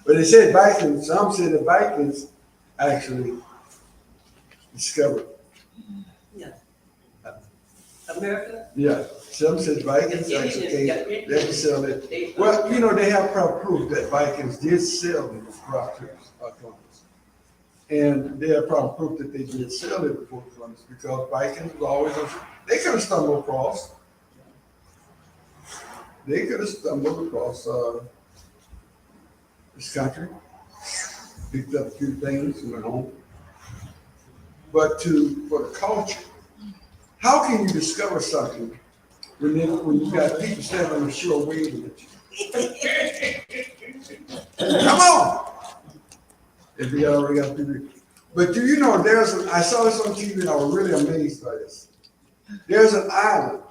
But they said Vikings, some say the Vikings actually discovered. America? Yeah, some said Vikings actually came, they sell it. Well, you know, they have proof that Vikings did sell these rock Columbus. And they have proof that they did sell it before Columbus because Vikings was always, they could have stumbled across. They could have stumbled across this country, picked up a few things and went home. But for the culture, how can you discover something when you got people standing on the shore waving at you? Come on! If you already got people. But do you know I saw this on TV and I was really amazed by this. There's an island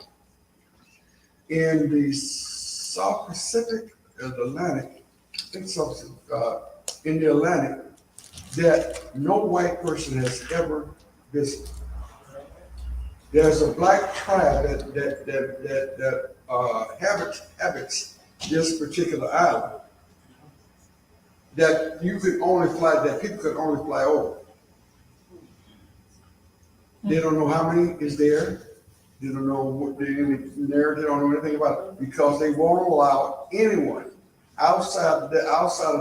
in the South Pacific or the Atlantic, I think something in the Atlantic, that no white person has ever visited. There's a black tribe that habits this particular island that people could only fly over. They don't know how many is there. They don't know what they're in there. They don't know anything about it because they won't allow anyone outside of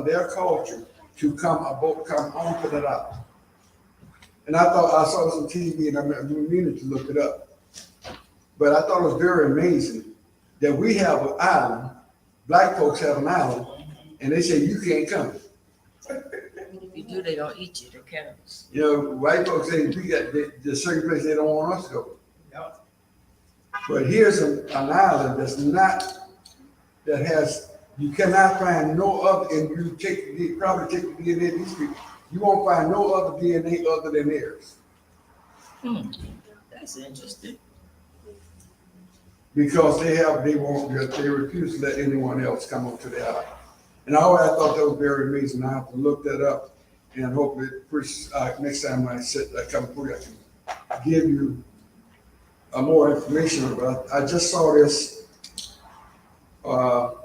their culture to come onto that island. And I saw this on TV and I meaning to look it up. But I thought it was very amazing that we have an island, black folks have an island, and they say you can't come. If you do, they gonna eat you, the cannibals. You know, white folks say there's certain places they don't want us to go. But here's an island you cannot find no other, and you probably take the DNA of these people, you won't find no other DNA other than theirs. That's interesting. Because they refuse to let anyone else come onto the island. And I thought that was very amazing. I have to look that up and hopefully next time I come through, I can give you more information about it. I just saw this on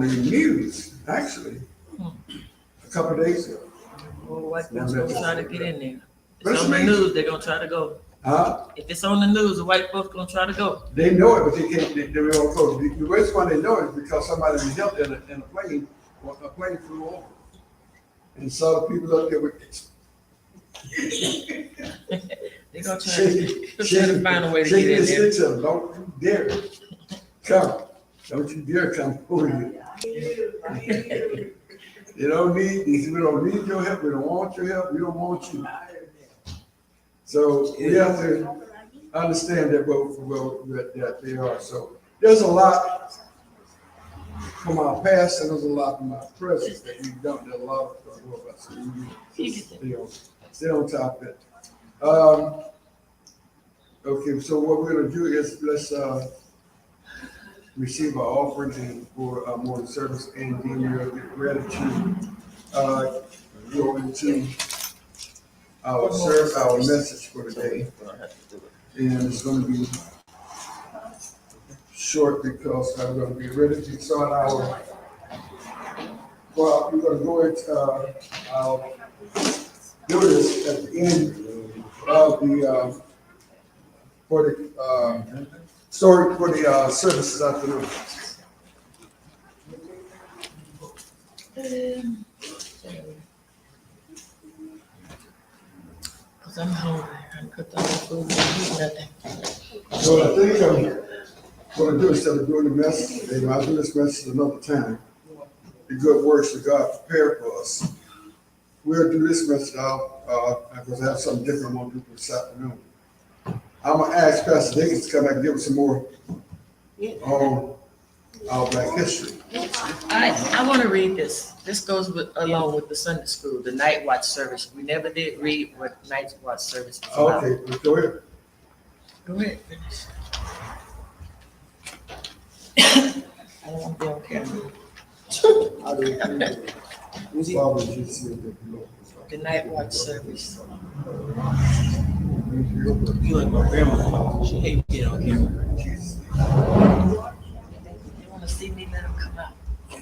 the news, actually, a couple of days ago. Well, white folks gonna try to get in there. If But it's it's on the amazing. news, they're gonna try to go. Huh? If it's on the news, the white folks gonna try to go. They know it, but they can't. They don't close. The reason why they know it is because somebody was helped in a plane. A plane flew over, and saw the people up there with. They're gonna try to find a way to get in there. Shake them. Don't you dare come. Don't you dare come over here. They don't need. We don't need your help. We don't want your help. We don't want you. So we have to understand that that they are. So there's a lot from our past and there's a lot from our present that we don't. There's a lot of stuff about. So we need to stay on top of it. Okay, so what we're gonna do is let's receive our offering for morning service, and then we'll get ready to go into our message for today. And it's going to be short because I'm going to be ready to start our. Well, we're going to go into. I'll do this at the end of the for the story for the service this afternoon. Cause I'm hungry. I cooked all the food, I didn't eat nothing. So I think I'm going to do instead of doing the message, and I'll do this message another time. The good works that God prepared for us. We'll do this message out because I have something different I want to do this afternoon. I'm going to ask Pastor Dacus to come back and give us some more on our Black history. I want to read this. This goes along with the Sunday school, the night watch service. We never did read what night watch service was about. Okay, let's go ahead. Go ahead, finish. I don't want to be on camera. I do. Was he? Barbara just said that, you know. The night watch service. You like my grandma, she hate being on camera. They want to see me, let them come out.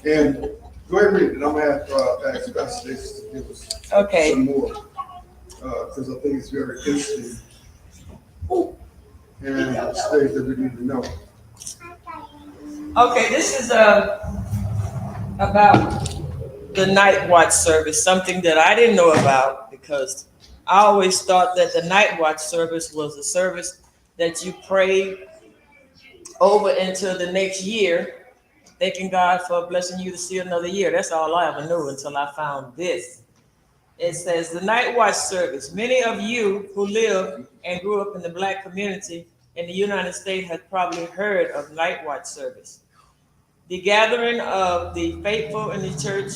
And go ahead and read it, and I'm gonna have, ask Pastor Davis to give us Okay. some more, because I think it's very interesting. And things that we need to know. Okay, this is about the night watch service, something that I didn't know about because I always thought that the night watch service was a service that you pray over into the next year, thanking God for blessing you to see another year. That's all I ever knew until I found this. It says the night watch service. Many of you who live and grew up in the Black community in the United States have probably heard of night watch service. The gathering of the faithful in the church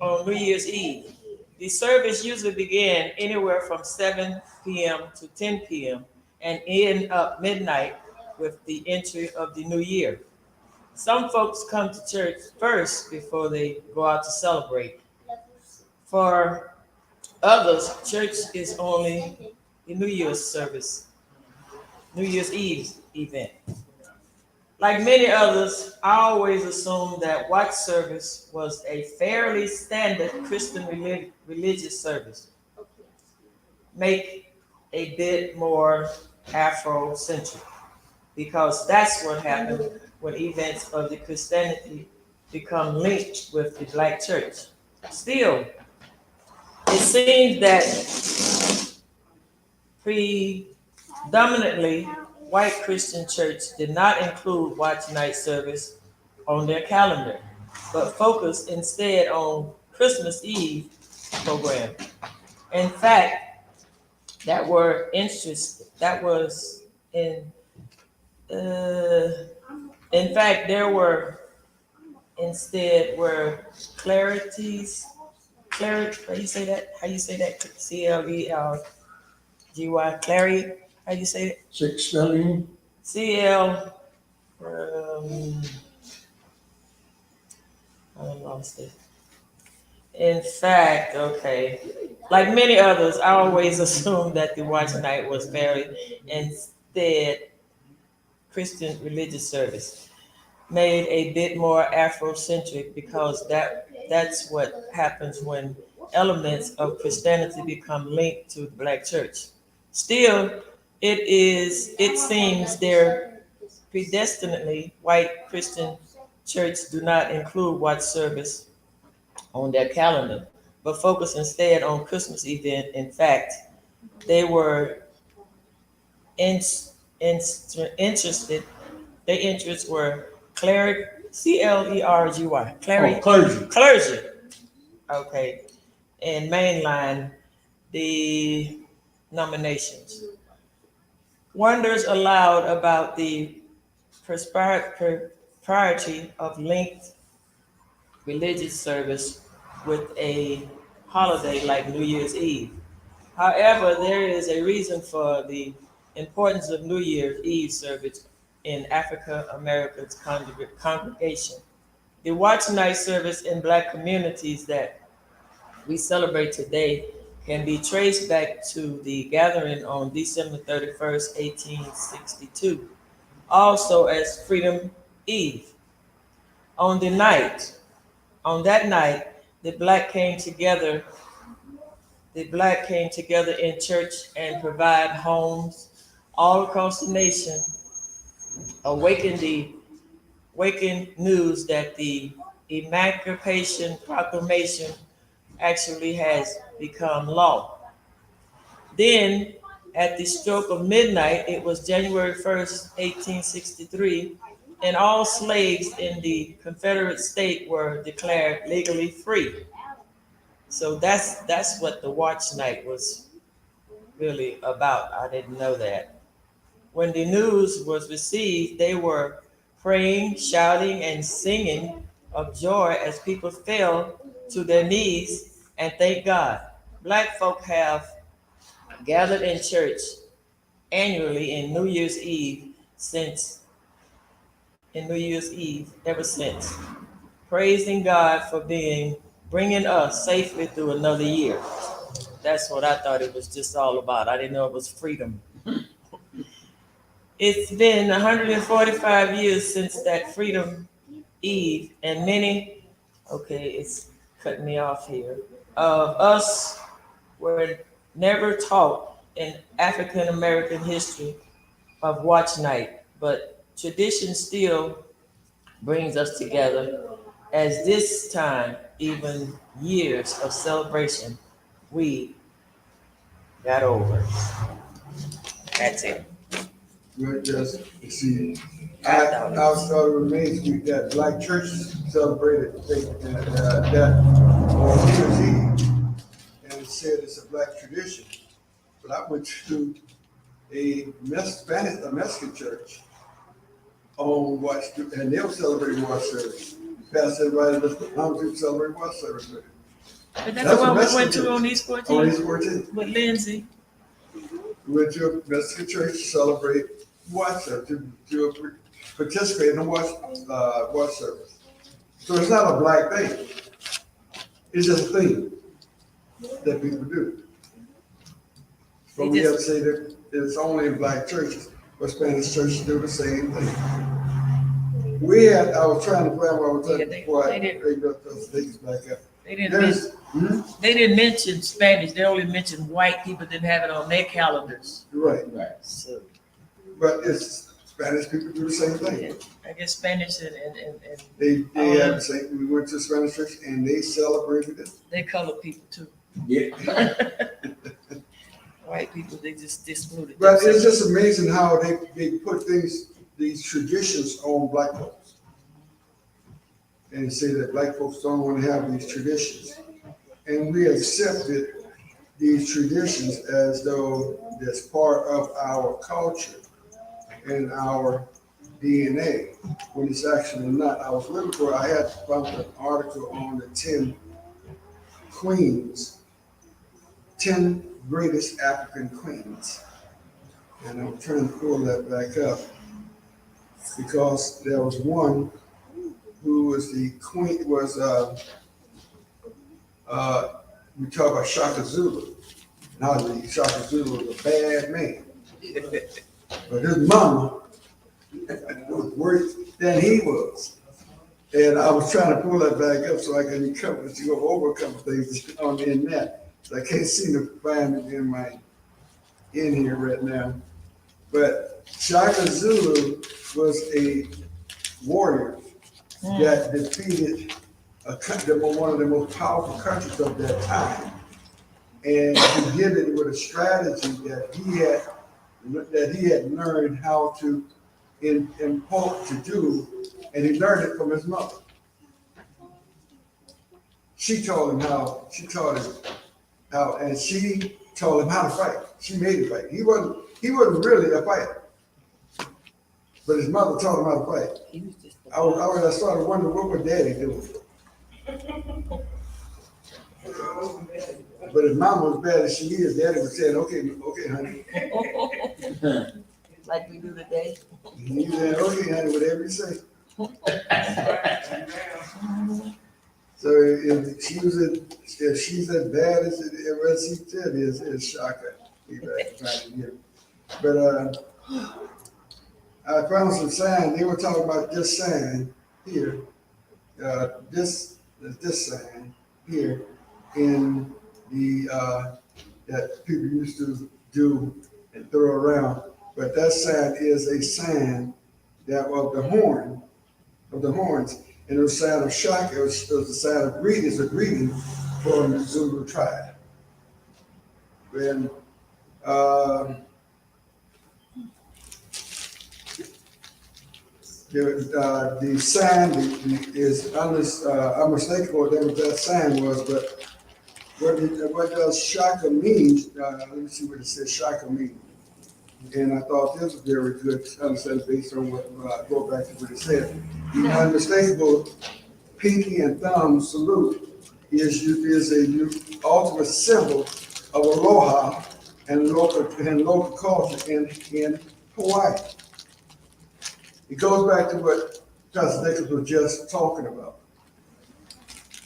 on New Year's Eve. The service usually began anywhere from 7 p.m. to 10 p.m. and end up midnight with the entry of the new year. Some folks come to church first before they go out to celebrate. For others, church is only the New Year's service, New Year's Eve event. Like many others, I always assumed that watch service was a fairly standard Christian religious service. Make a bit more Afrocentric, because that's what happened when events of the Christianity become linked with the Black church. Still, it seems that predominantly white Christian church did not include watch night service on their calendar, but focused instead on Christmas Eve program. In fact, that were interest that was in fact there were instead were clarities clarity how you say that CLERGY clarity how you say it Six spelling. CL I lost it. In fact, okay, like many others, I always assumed that the watch night was very instead Christian religious service, made a bit more Afrocentric because that's what happens when elements of Christianity become linked to the Black church. Still, it seems their predestinately white Christian church do not include watch service on their calendar, but focus instead on Christmas event. In fact, they were in, interested. Their interests were CLERGY, Oh, clergy. clergy. Okay, and mainline the nominations. Wonders allowed about the propriety of linked religious service with a holiday like New Year's Eve. However, there is a reason for the importance of New Year's Eve service in African Americans congregation. The watch night service in Black communities that we celebrate today can be traced back to the gathering on December 31st, 1862, also as Freedom Eve. On the night, on that night, the Black came together in church and provide homes all across the nation, awakened news that the Emancipation Proclamation actually has become law. Then, at the stroke of midnight, it was January 1st, 1863, and all slaves in the Confederate state were declared legally free. So that's what the watch night was really about. I didn't know that. When the news was received, they were praying, shouting, and singing of joy as people fell to their knees and thank God. Black folk have gathered in church annually in New Year's Eve since in New Year's Eve ever since, praising God for bringing us safely through another year. That's what I thought it was just all about. I didn't know it was freedom. It's been 145 years since that Freedom Eve, and many, okay, it's cutting me off here, of us were never taught in African American history of watch night, but tradition still brings us together as this time, even years of celebration, we got over. That's it. We're just, you see, I was sort of amazed with that black churches celebrated that on New Year's Eve, and it said it's a black tradition. But I went to a Mexican church on watch, and they were celebrating watch service. Pastor invited us to come to celebrate watch service with him. But That's that's the one we Mexican went to church. on East On 14 East 14. with Lindsay. We went to a Mexican church to celebrate watch service, to participate in the watch service. So it's not a black thing. It's just a thing that people do. But we have to say that it's only in black churches, but Spanish churches do the same thing. I was trying to plan what I was talking before I bring up those things back up. They didn't mention Spanish. They only mentioned white people didn't have it on their calendars. Right, So but it's Spanish people do the same thing. I guess Spanish and They have the same. We went to Spanish church and they celebrated it. they colored people too. Yeah. White people, they just excluded. But it's just amazing how they put these traditions on black folks. And say that black folks don't want to have these traditions. And we accepted these traditions as though that's part of our culture and our DNA, when it's actually not. I had found an article on the 10 queens, 10 greatest African queens. And I'm trying to pull that back up because there was one who was the queen, we talk about Shaka Zulu. Now, Shaka Zulu was a bad man. But his mama was worse than he was. And I was trying to pull that back up so I can go over a couple things on the internet. So I can't seem to find it in here right now. But Shaka Zulu was a warrior that defeated one of the most powerful countries of that time. And he did it with a strategy that he had learned how to impart to do, and he learned it from his mother. She taught him how, and she told him how to fight. She made him fight. He wasn't really a fighter, but his mother taught him how to fight. I started wondering what would Daddy do. But if Mama was bad as she is, Daddy was saying, okay, honey. Like we do today. He said, okay, honey, whatever you say. So if she's as bad as he said, it's Shaka. But I found some sign. They were talking about this sign here, this sign here in the that people used to do and throw around. But that sign is a sign that of the horns, and it was a sign of Shaka. It was a sign of greeting. It's a greeting from the Zulu tribe. And the sign is unmistakable what that sign was, but what does Shaka mean? Let me see what it says Shaka mean. And I thought this was very good to understand based on what go back to what it said. The unmistakable pinky and thumb salute is a ultimate symbol of aloha and local culture in Hawaii. It goes back to what Pastor Dacus was just talking about.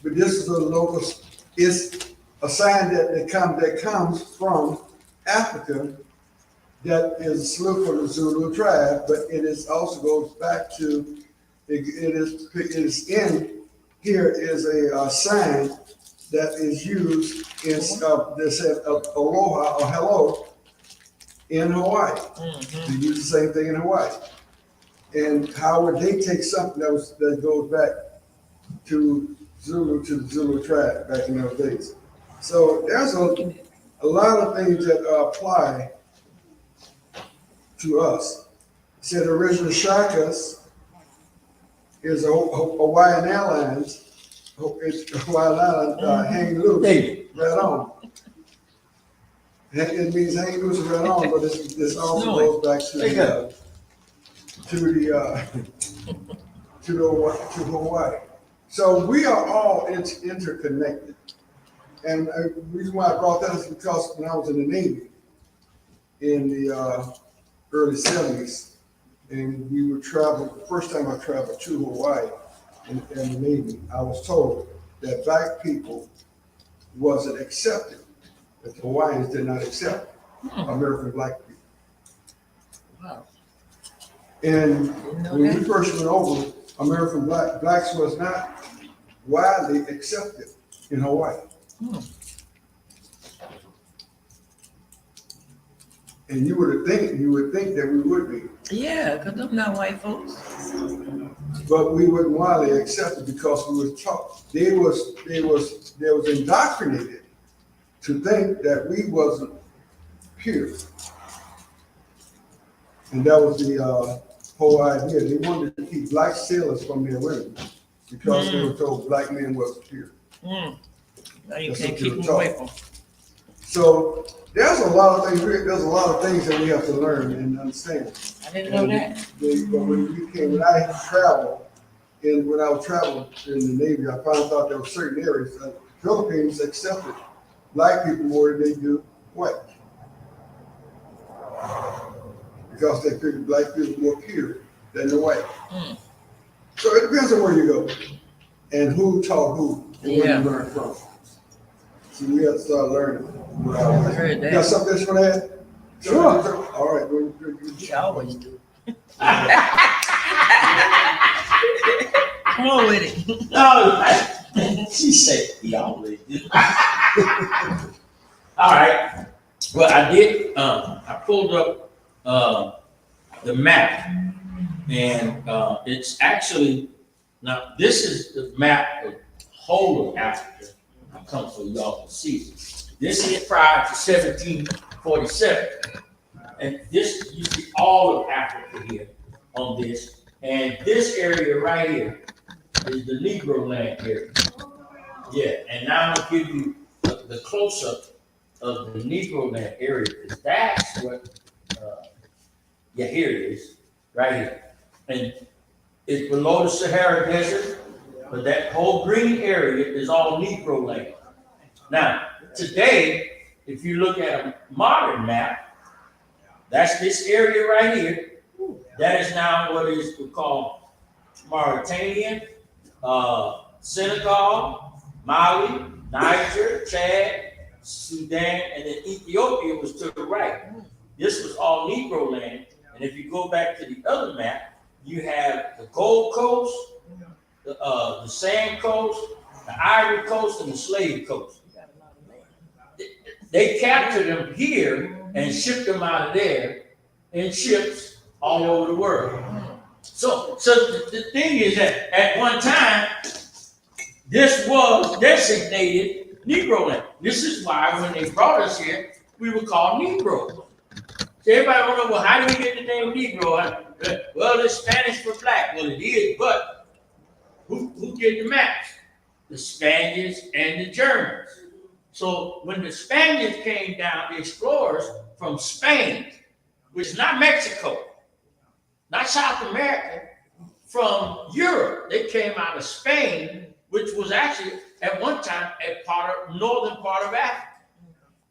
But this is a local, it's a sign that comes from Africa that is salute for the Zulu tribe, but it is also goes back to, it is in, here is a sign that is used in, that says aloha or hello in Hawaii. Mhm. They use the same thing in Hawaii. And how would they take something that goes back to the Zulu tribe back in those days? So there's a lot of things that apply to us. It said original Shakas is a Hawaiian Airlines. It's Hawaiian Airlines hang loose, right on. It means hang loose and right on, but this also goes back to Hawaii. So we are all interconnected. And the reason why I brought that is because when I was in the Navy in the early 70s, and we would travel, the first time I traveled to Hawaii in the Navy, I was told that black people wasn't accepted, that the Hawaiians did not accept American black people. Wow. And Didn't know when we that. first went over, American blacks was not widely accepted in Hawaii. And you would think that we would be, Yeah, because I'm not white folks. but we wouldn't widely accept it because we was taught, they was indoctrinated to think that we wasn't pure. And that was the whole idea. They wanted to keep black sailors from their women because they were told black men wasn't pure. Now you That's can't what keep you them were away taught. from. So there's a lot of things that we have to learn and understand. I didn't know that. But when I traveled, when I was traveling in the Navy, I found out there were certain areas that the Philippines accepted black people more than they do white. Because they figured black people were more pure than the white. So it depends on where you go and who taught who and where Yeah. you learn from. So we have to start learning. I heard You that. got something else you want to add? Sure. All right. You always do. Come on with it. No, she said he always do. All right. Well, I did. I pulled up the map, and it's actually now. This is the map of the whole of Africa. I'll come so y'all can see. This is prior to 1747, and this you see all of Africa here on this, and this area right here is the Negro land area. Yeah, and now I'll give you the close-up of the Negro land area, because that's what, yeah, here it is, right here. And it's below the Sahara Desert, but that whole green area is all Negro land. Now, today, if you look at a modern map, that's this area right here. That is now what is called Mauritania, Senegal, Mali, Niger, Chad, Sudan, and then Ethiopia was to the right. This was all Negro land. And if you go back to the other map, you have the Gold Coast, the Sand Coast, the Ivory Coast, and the Slave Coast. They captured them here and shipped them out of there in ships all over the world. So the thing is that at one time, this was designated Negro land. This is why when they brought us here, we were called Negroes. So everybody want to know, well, how did we get the name Negro? Well, it's Spanish for black. Well, it is, but who did the maps? The Spaniards and the Germans. So when the Spaniards came down, the explorers from Spain, which is not Mexico, not South America, from Europe, they came out of Spain, which was actually at one time a northern part of Africa.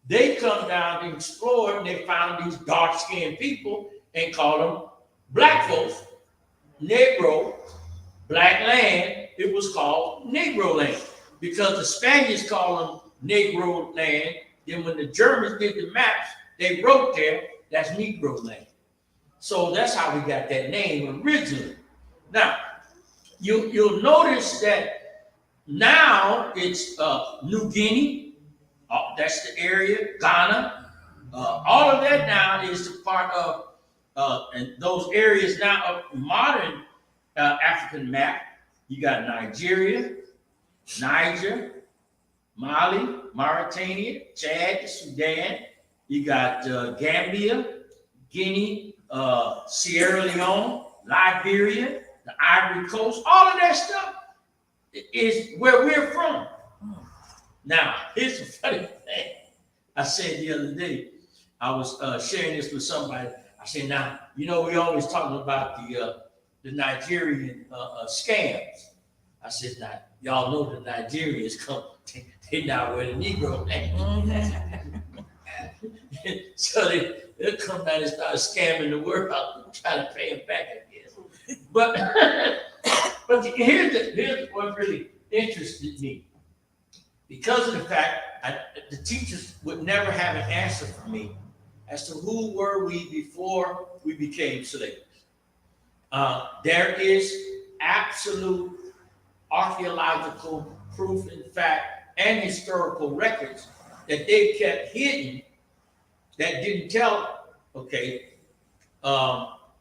They come down to explore, and they found these dark-skinned people and called them black folks, Negro, black land, it was called Negro land because the Spaniards called them Negro land. Then when the Germans did the maps, they wrote there, that's Negro land. So that's how we got that name originally. Now, you'll notice that now it's New Guinea, that's the area, Ghana, all of that now is the part of, and those areas now of modern African map. You got Nigeria, Niger, Mali, Mauritania, Chad, Sudan. You got Gambia, Guinea, Sierra Leone, Liberia, the Ivory Coast. All of that stuff is where we're from. Now, here's the funny thing. I said the other day, I was sharing this with somebody. I said, now, we always talking about the Nigerian scams. I said, now, y'all know the Nigerians come, they now wear the Negro name. So they'll come down and start scamming the world out, trying to pay them back, I guess. But here's what really interested me. Because of the fact the teachers would never have an answer for me as to who were we before we became slaves. There is absolute archaeological proof, in fact, and historical records that they kept hidden that didn't tell,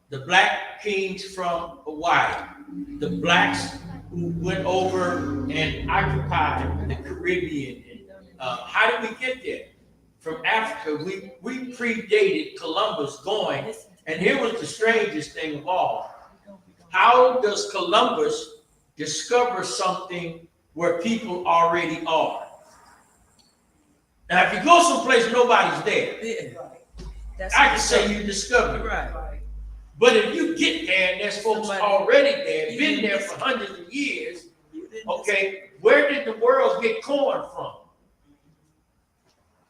the black kings from Hawaii, the blacks who went over and occupied the Caribbean. How did we get there? From Africa, we predated Columbus going, and here was the strangest thing of all. How does Columbus discover something where people already are? Now, if you go someplace nobody's there, I can say you discovered it. Right. But if you get there and there's folks already there, been there for hundreds of years, where did the world get corn from?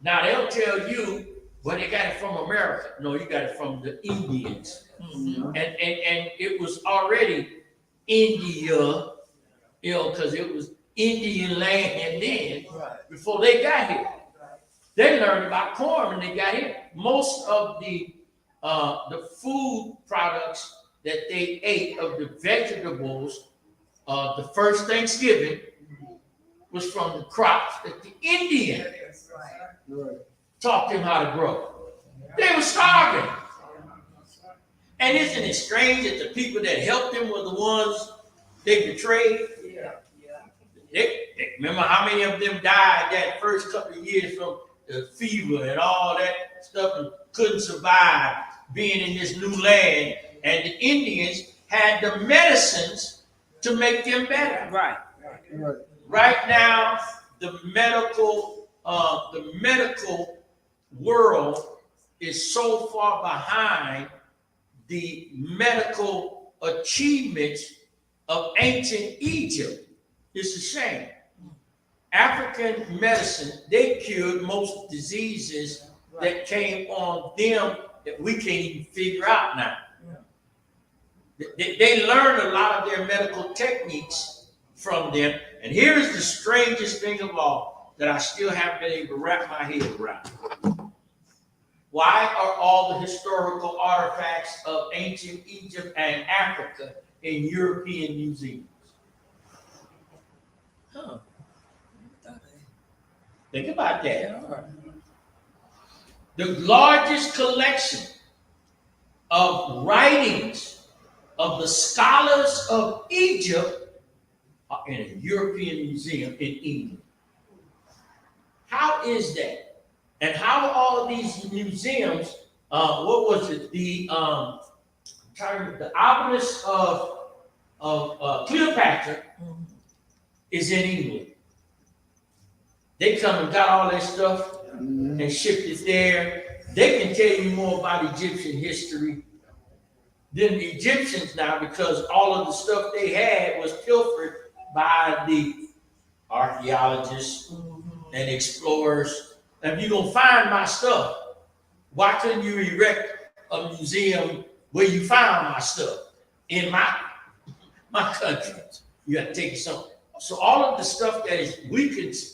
Now they'll tell you, well, they got it from America. No, you got it from the Indians. Mm-hmm. And it was already India, because it was Indian land then, before they got here. They learned about corn when they got here. Most of the food products that they ate of the vegetables, the first Thanksgiving was from the crops that the Indians taught them how to grow. They were starving. And isn't it strange that the people that helped them were the ones they betrayed? Remember how many of them died that first couple of years from the fever and all that stuff and couldn't survive being in this new land, and the Indians had the medicines to make them better. Right now, the medical world is so far behind the medical achievements of ancient Egypt. It's a shame. African medicine, they cured most diseases that came on them that we can't even figure out now. They learned a lot of their medical techniques from them. And here is the strangest thing of all that I still haven't been able to wrap my head around. Why are all the historical artifacts of ancient Egypt and Africa in European museums? Think about that. The largest collection of writings of the scholars of Egypt are in a European museum in England. How is that? And how are all of these museums, what was it? The obelisk of Cleopatra is in England. They come and got all that stuff and shipped it there. They can tell you more about Egyptian history than the Egyptians now, because all of the stuff they had was pilfered by the archaeologists and explorers. And if you're going to find my stuff, why couldn't you erect a museum where you found my stuff in my my country. You got to take it somewhere. So all of the stuff that is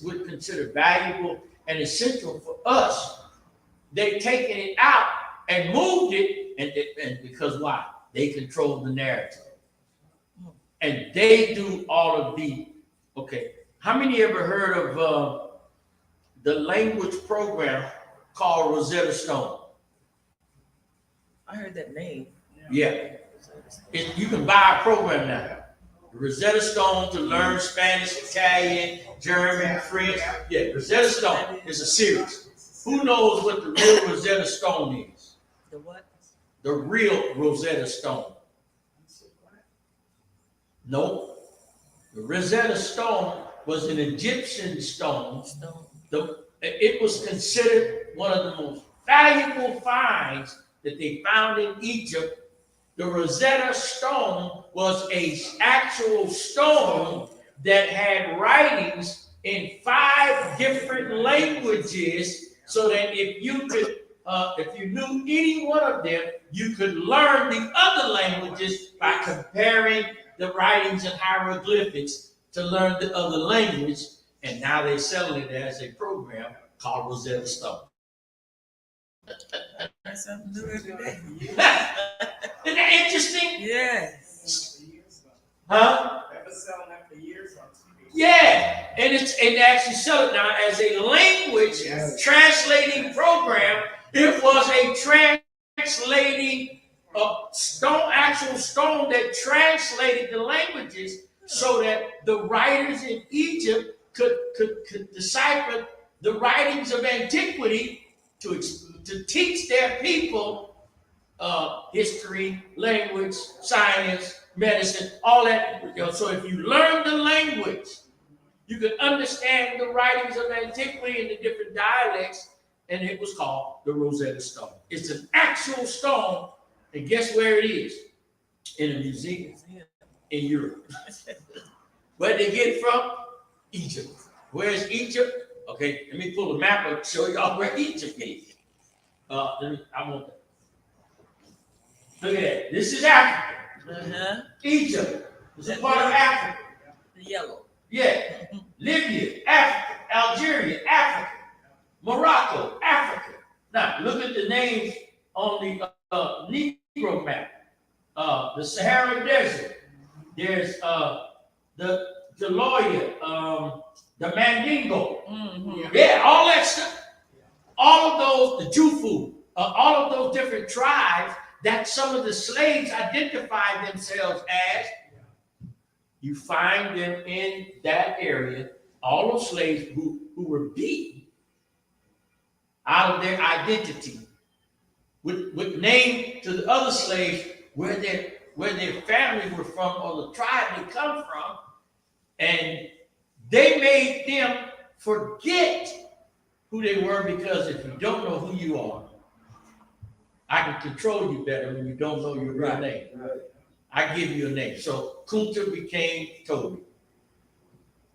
would consider valuable and essential for us, they've taken it out and moved it, and because why? They control the narrative. And they do all of the, okay, how many ever heard of the language program called Rosetta Stone? I heard that name. Yeah. You can buy a program now. Rosetta Stone to learn Spanish, Italian, German, French. Yeah, Rosetta Stone is a series. Who knows what the real Rosetta Stone is? The what? The real Rosetta Stone. No. The Rosetta Stone was an Egyptian stone. It was considered one of the most valuable finds that they found in Egypt. The Rosetta Stone was an actual stone that had writings in 5 different languages, so that if you knew any one of them, you could learn the other languages by comparing the writings and hieroglyphics to learn the other language. And now they're selling it as a program called Rosetta Stone. That's something new every day. Isn't that interesting? Yes. Huh? They've been selling that for years on TV. Yeah, and they actually sell it now as a language translating program. It was a translating actual stone that translated the languages so that the writers in Egypt could decipher the writings of antiquity to teach their people history, language, science, medicine, all that. So if you learn the language, you can understand the writings of antiquity in the different dialects, and it was called the Rosetta Stone. It's an actual stone, and guess where it is? In a museum in Europe. Where'd they get it from? Egypt. Where's Egypt? Okay, let me pull the map up and show y'all where Egypt is. I want that. Look at that. This is Africa. Uh-huh. Egypt is a part of Africa. The yellow. Yeah. Libya, Africa. Algeria, Africa. Morocco, Africa. Now, look at the names on the Negro map. The Sahara Desert. There's the lawyer, the Mandingo. Mm-hmm. Yeah, all that stuff. All of those, the Jufu, all of those different tribes that some of the slaves identified themselves as, you find them in that area, all those slaves who were beaten out of their identity, with name to the other slaves where their families were from or the tribe they come from, and they made them forget who they were, because if you don't know who you are, I can control you better when you don't know your real name. I give you a name. So Kunta became Toby.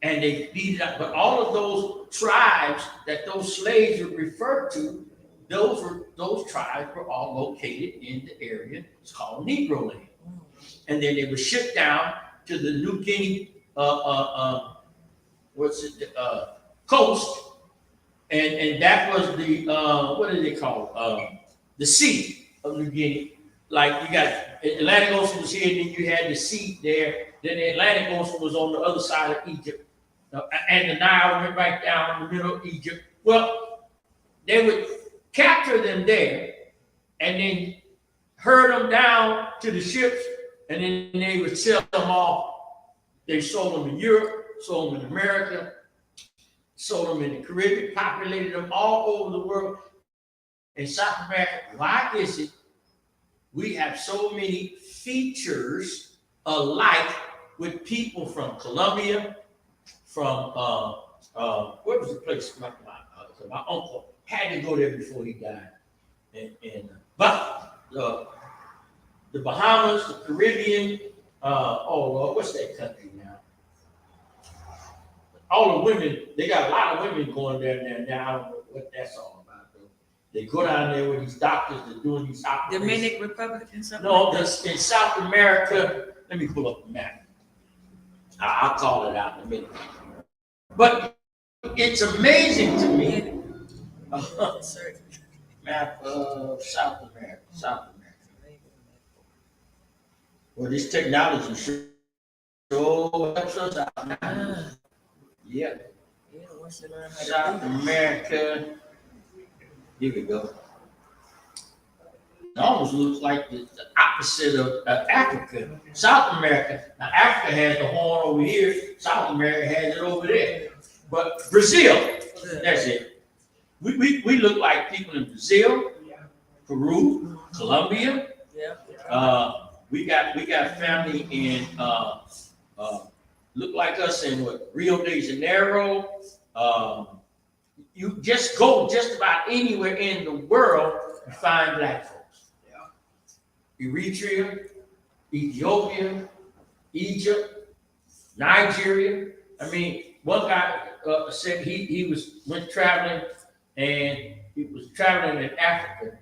And they beat it up. But all of those tribes that those slaves were referred to, those tribes were all located in the area. It's called Negro land. And then they were shipped down to the New Guinea coast. And that was the what do they call it? The sea of New Guinea. Like you got Atlantic Ocean was here, then you had the sea there. Then the Atlantic Ocean was on the other side of Egypt, and the Nile went right down in the middle of Egypt. Well, they would capture them there, and then herd them down to the ships, and then they would sell them off. They sold them in Europe, sold them in America, sold them in the Caribbean, populated them all over the world. In South America, why is it we have so many features alike with people from Colombia, from where was the place? My uncle had to go there before he died, but the Bahamas, the Caribbean, oh Lord, what's that country now? All the women, they got a lot of women going there now. I don't know what that's all about though. They go down there with these doctors that doing these operations. Dominican Republic and something. No, like that's in South America. Let me pull up the map. I'll call it out in a minute. But it's amazing to me. Map of South America. Well, this technology sure helps us out now. Yeah. Yeah, once you learn how to South do it. America. Here we go. It almost looks like the opposite of Africa. South America. Now, Africa has the horn over here. South America has it over there. But Brazil, that's it. We look like people in Brazil, Peru, Colombia. Yeah. We got family in look like us in what, Rio de Janeiro. You just go just about anywhere in the world, you find black folks. Eritrea, Ethiopia, Egypt, Nigeria. I mean, one guy said he went traveling and he was traveling in Africa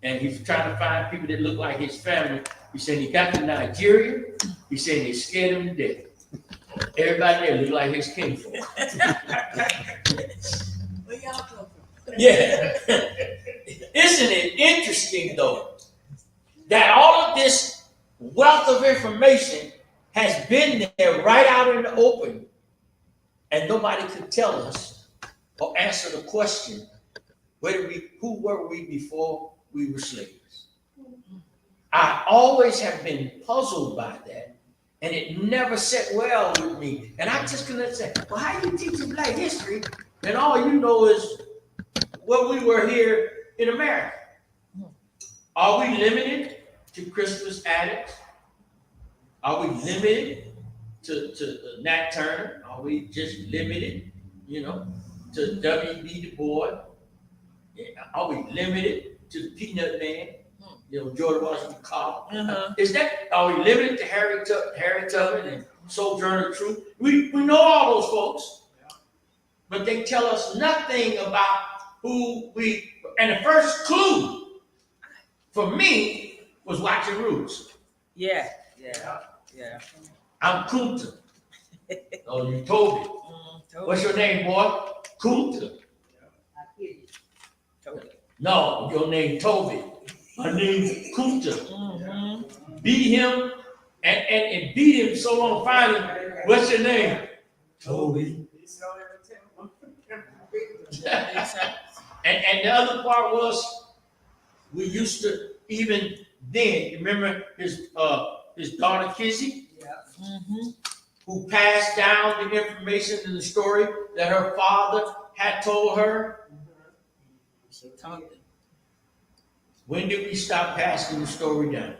and he was trying to find people that look like his family. He said he got to Nigeria. He said they scared him to death. Everybody there looked like his kinfolk. Where y'all come from? Yeah. Isn't it interesting though that all of this wealth of information has been there right out in the open and nobody could tell us or answer the question, who were we before we were slaves? I always have been puzzled by that, and it never sat well with me. And I just couldn't say, well, how you teaching black history and all you know is what we were here in America? Are we limited to Christmas addicts? Are we limited to Nat Turner? Are we just limited, to W.B. Du Bois? Are we limited to the Peanut Man? George Washington Carver. Are we limited to Harry Tubman and Sojourner Truth? We know all those folks, but they tell us nothing about who we. And the first clue for me was watching Roots. Yeah. I'm Kunta. Oh, you told me. What's your name, boy? Kunta. No, your name Toby. My name's Kunta. Beat him and beat him so long finally. What's your name? Toby. And the other part was we used to even then, you remember his daughter Kizzy? Who passed down the information and the story that her father had told her? When did we stop passing the story down?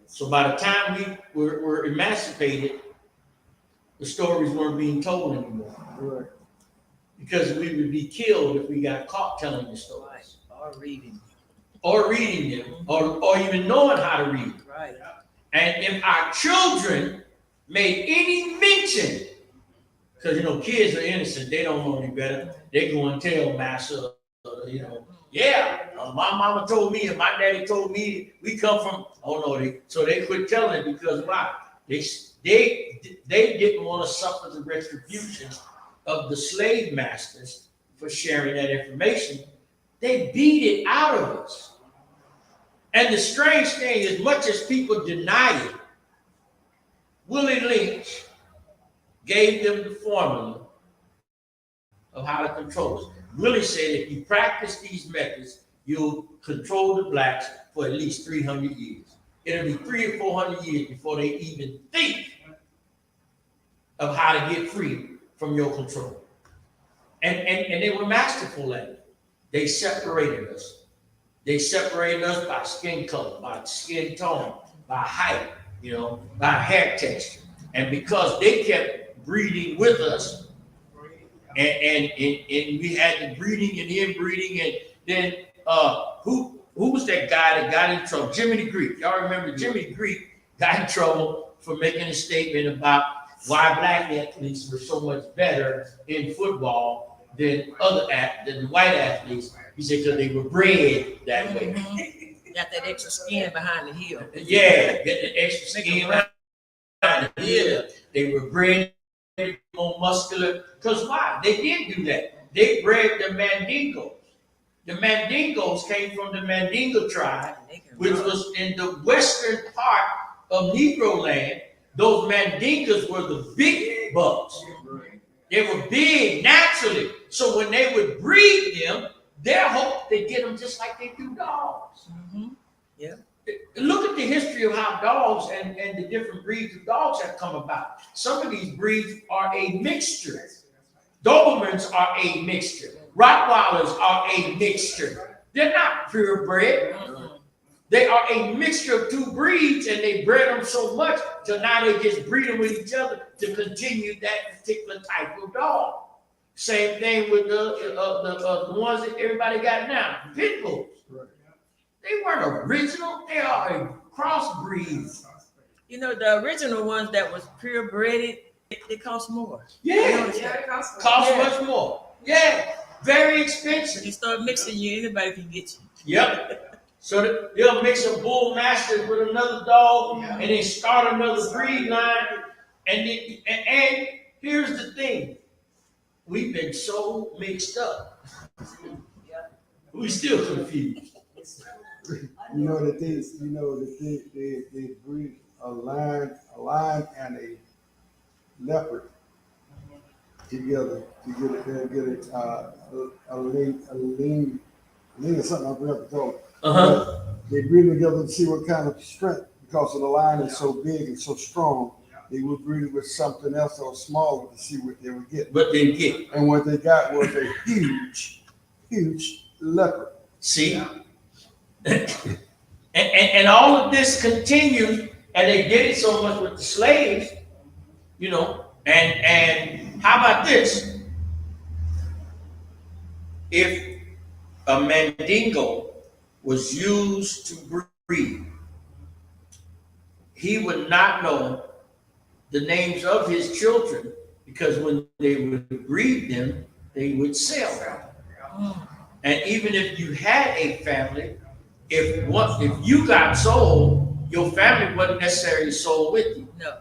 So by the time we were emancipated, the stories weren't being told anymore. Because we would be killed if we got caught telling the stories. Or reading them. Or even knowing how to read. Right. And if our children made any mention, because kids are innocent, they don't know any better. They go and tell master, my mama told me and my daddy told me we come from. So they quit telling it because why? They didn't want to suffer the retribution of the slave masters for sharing that information. They beat it out of us. And the strange thing, as much as people deny it, Willie Lynch gave them the formula of how to control us. Willie said if you practice these methods, you'll control the blacks for at least 300 years. It'll be 300 or 400 years before they even think of how to get free from your control. And they were masterful at it. They separated us. They separated us by skin color, by skin tone, by height, by hair texture. And because they kept breeding with us, and we had the breeding and inbreeding, and then who was that guy that got in trouble? Jimmy the Greek. Y'all remember Jimmy the Greek got in trouble for making a statement about why black athletes were so much better in football than the white athletes. He said because they were bred that way. Got that extra skin behind the heel. Yeah, get the extra skin behind the heel. They were bred more muscular. Because why? They did do that. They bred the Mandingos. The Mandingos came from the Mandingo tribe, which was in the western part of Negro land. Those Mandingas were the big bucks. They were big naturally. So when they would breed them, their hope they get them just like they do dogs. Mm-hmm. Yeah. Look at the history of how dogs and the different breeds of dogs have come about. Some of these breeds are a mixture. Dobermans are a mixture. Rottweilers are a mixture. They're not purebred. They are a mixture of two breeds, and they bred them so much till now they just breed them with each other to continue that particular type of dog. Same thing with the ones that everybody got now, pit bulls. They weren't original. They are a crossbreed. You know, the original ones that was purebred, they cost more. Yeah, it costs. cost Yeah. much more. Yeah, very expensive. You start mixing you, anybody can get you. Yep. So they'll mix a bull mastiff with another dog, and then start another breed line. And here's the thing: we've been so mixed up. We still confused. You know that they breed a lion and a leopard together to get a lean or something. I forgot to call it. They breed them together to see what kind of strength, because of the lion is so big and so strong. They would breed it with something else that was smaller to see what they would get. But they get. And what they got was a huge leopard. See? and all of this continued, and they did it so much with the slaves, you know. And how about this? If a Mandingo was used to breed, he would not know the names of his children, because when they would breed them, they would sell them. And even if you had a family, if you got sold, your family wasn't necessarily sold with you. No.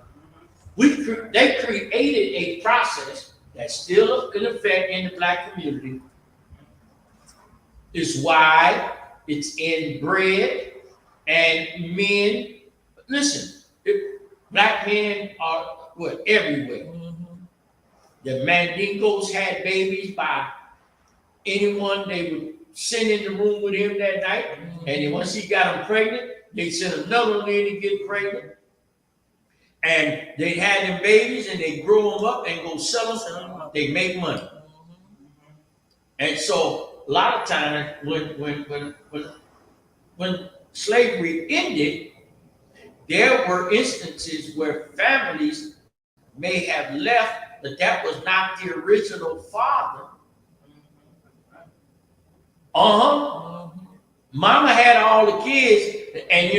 They created a process that's still in effect in the black community. It's wide, it's inbred, and men, listen, black men are everywhere. Mm-hmm. The Mandingos had babies by anyone they would send in the room with him that night. And then once he got them pregnant, they sent another one in to get pregnant. And they had them babies and they grow them up and go sell them. They make money. And so a lot of times when slavery ended, there were instances where families may have left, but that was not the original father. Mama had all the kids, and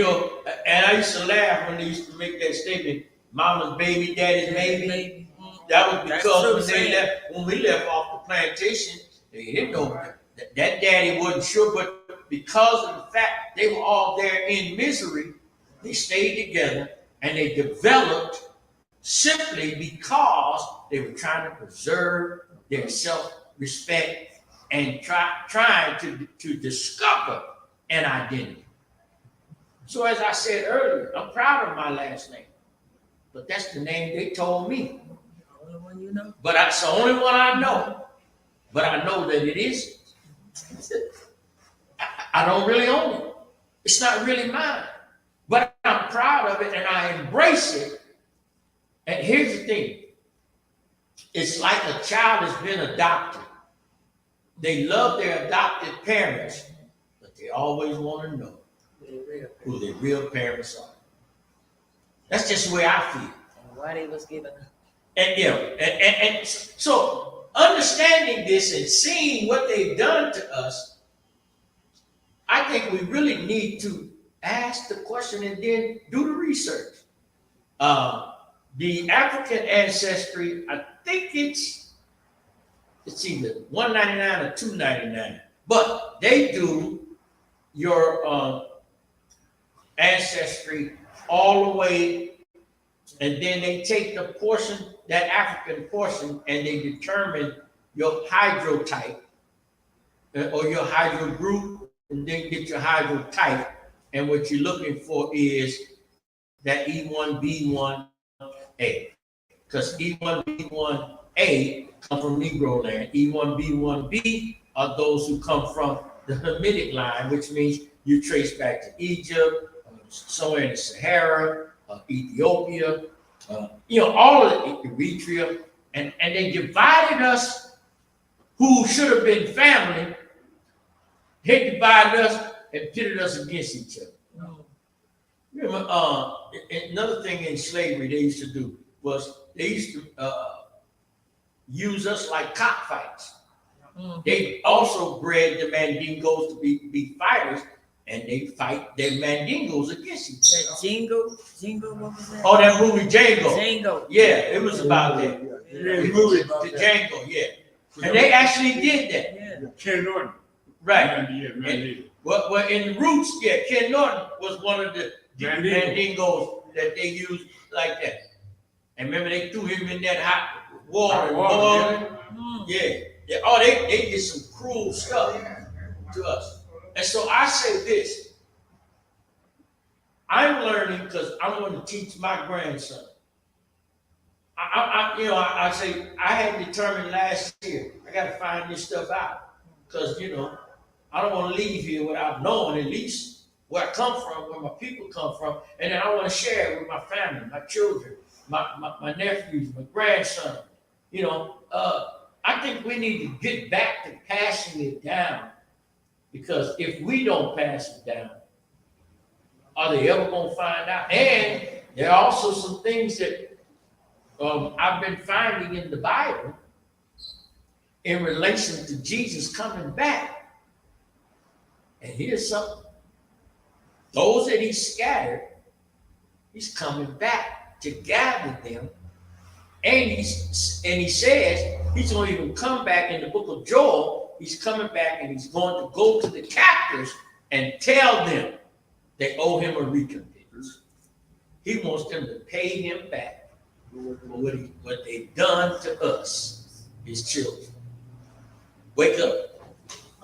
and I used to laugh when they used to make that statement, mama's baby, daddy's maybe. That was because when we left off the plantation, they didn't know that daddy wasn't sure, but because of the fact they were all there in misery, they stayed together and they developed simply because they were trying to preserve their self-respect and trying to discover an identity. So as I said earlier, I'm proud of my last name, but that's the name they told me. The only one you know. But it's the only one I know. But I know that it isn't. I don't really own it. It's not really mine. But I'm proud of it and I embrace it. And here's the thing. It's like a child has been adopted. They love their adopted parents, but they always want to know who their real parents are. That's just the way I feel. And why they was given up. And so understanding this and seeing what they've done to us, I think we really need to ask the question and then do the research. The African ancestry, I think it's either $1.99 or $2.99, but they do your ancestry all the way And then they take the portion, that African portion, and they determine your hydrotype or your hydro group, and then get your hydrotype. And what you're looking for is that E1B1A. Because E1B1A come from Negro land. E1B1B are those who come from the Hamitic line, which means you trace back to Egypt, somewhere in the Sahara, Ethiopia, all of the Eritrea, and they divided us, who should have been family. They divided us and pitted us against each other. Remember, another thing in slavery they used to do was they used to use us like cockfights. They also bred the Mandingos to be fighters, and they fight their Mandingos against each other. That Jingle, what was that? Oh, that movie Django. Django. Yeah, it was about that. Yeah, movie about The that. Django, yeah. And they actually did that. Yeah. Ken Norton. Right. Yeah, Mandingo. Well, in the roots, yeah, Ken Norton was one of the Mandingo. Mandingos that they used like that. And remember, they threw him in that hot water Hot and water, boiled him? Mm. Yeah. Oh, they did some cruel stuff to us. And so I say this. I'm learning because I want to teach my grandson. I say I had determined last year, I got to find this stuff out. Because, I don't want to leave here without knowing at least where I come from, where my people come from. And then I want to share it with my family, my children, my nephews, my grandson. I think we need to get back to passing it down. Because if we don't pass it down, are they ever going to find out? And there are also some things that I've been finding in the Bible in relation to Jesus coming back. And here's something. Those that he scattered, he's coming back to gather them. And he says he's going to even come back in the book of Joel. He's coming back and he's going to go to the captors and tell them they owe him a recompense. He wants them to pay him back for what they've done to us, his children. Wake up.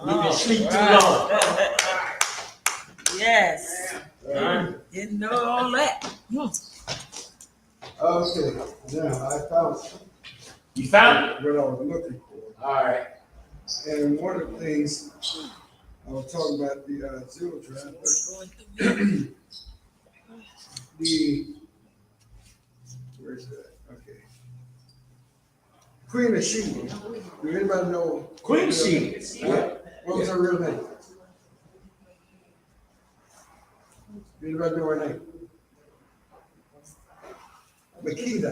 You've been sleeping too long. Yes. Didn't know all that. Okay, now I found You found it? what I was looking for. All right. And one of the things, I was talking about the Zulu tribe, but where's that? Okay. Queen of Sheba. Do anybody know? Queen Sheba. What was her real name? Anybody know her name? Makeda.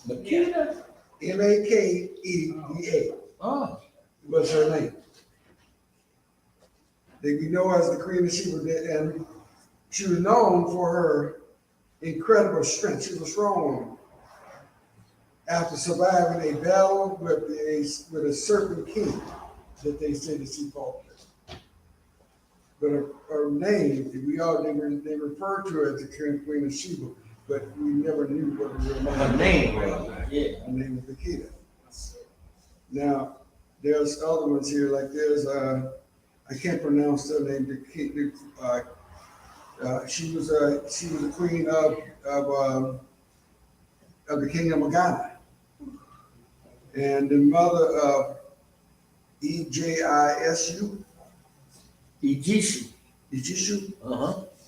Makeda? Makeda Oh. was her name. That we know as the Queen of Sheba, and she was known for her incredible strength. She was a strong woman. After surviving a battle with a serpent king that they said that she fought with. But her name, they referred to her as the Queen of Sheba, but we never knew what her real name was. Her name was, yeah. Her name was Makeda. Now, there's other ones here, like there's, I can't pronounce her name, she was a queen of the kingdom of Ghana. And the mother of Ejisu, Ejishu.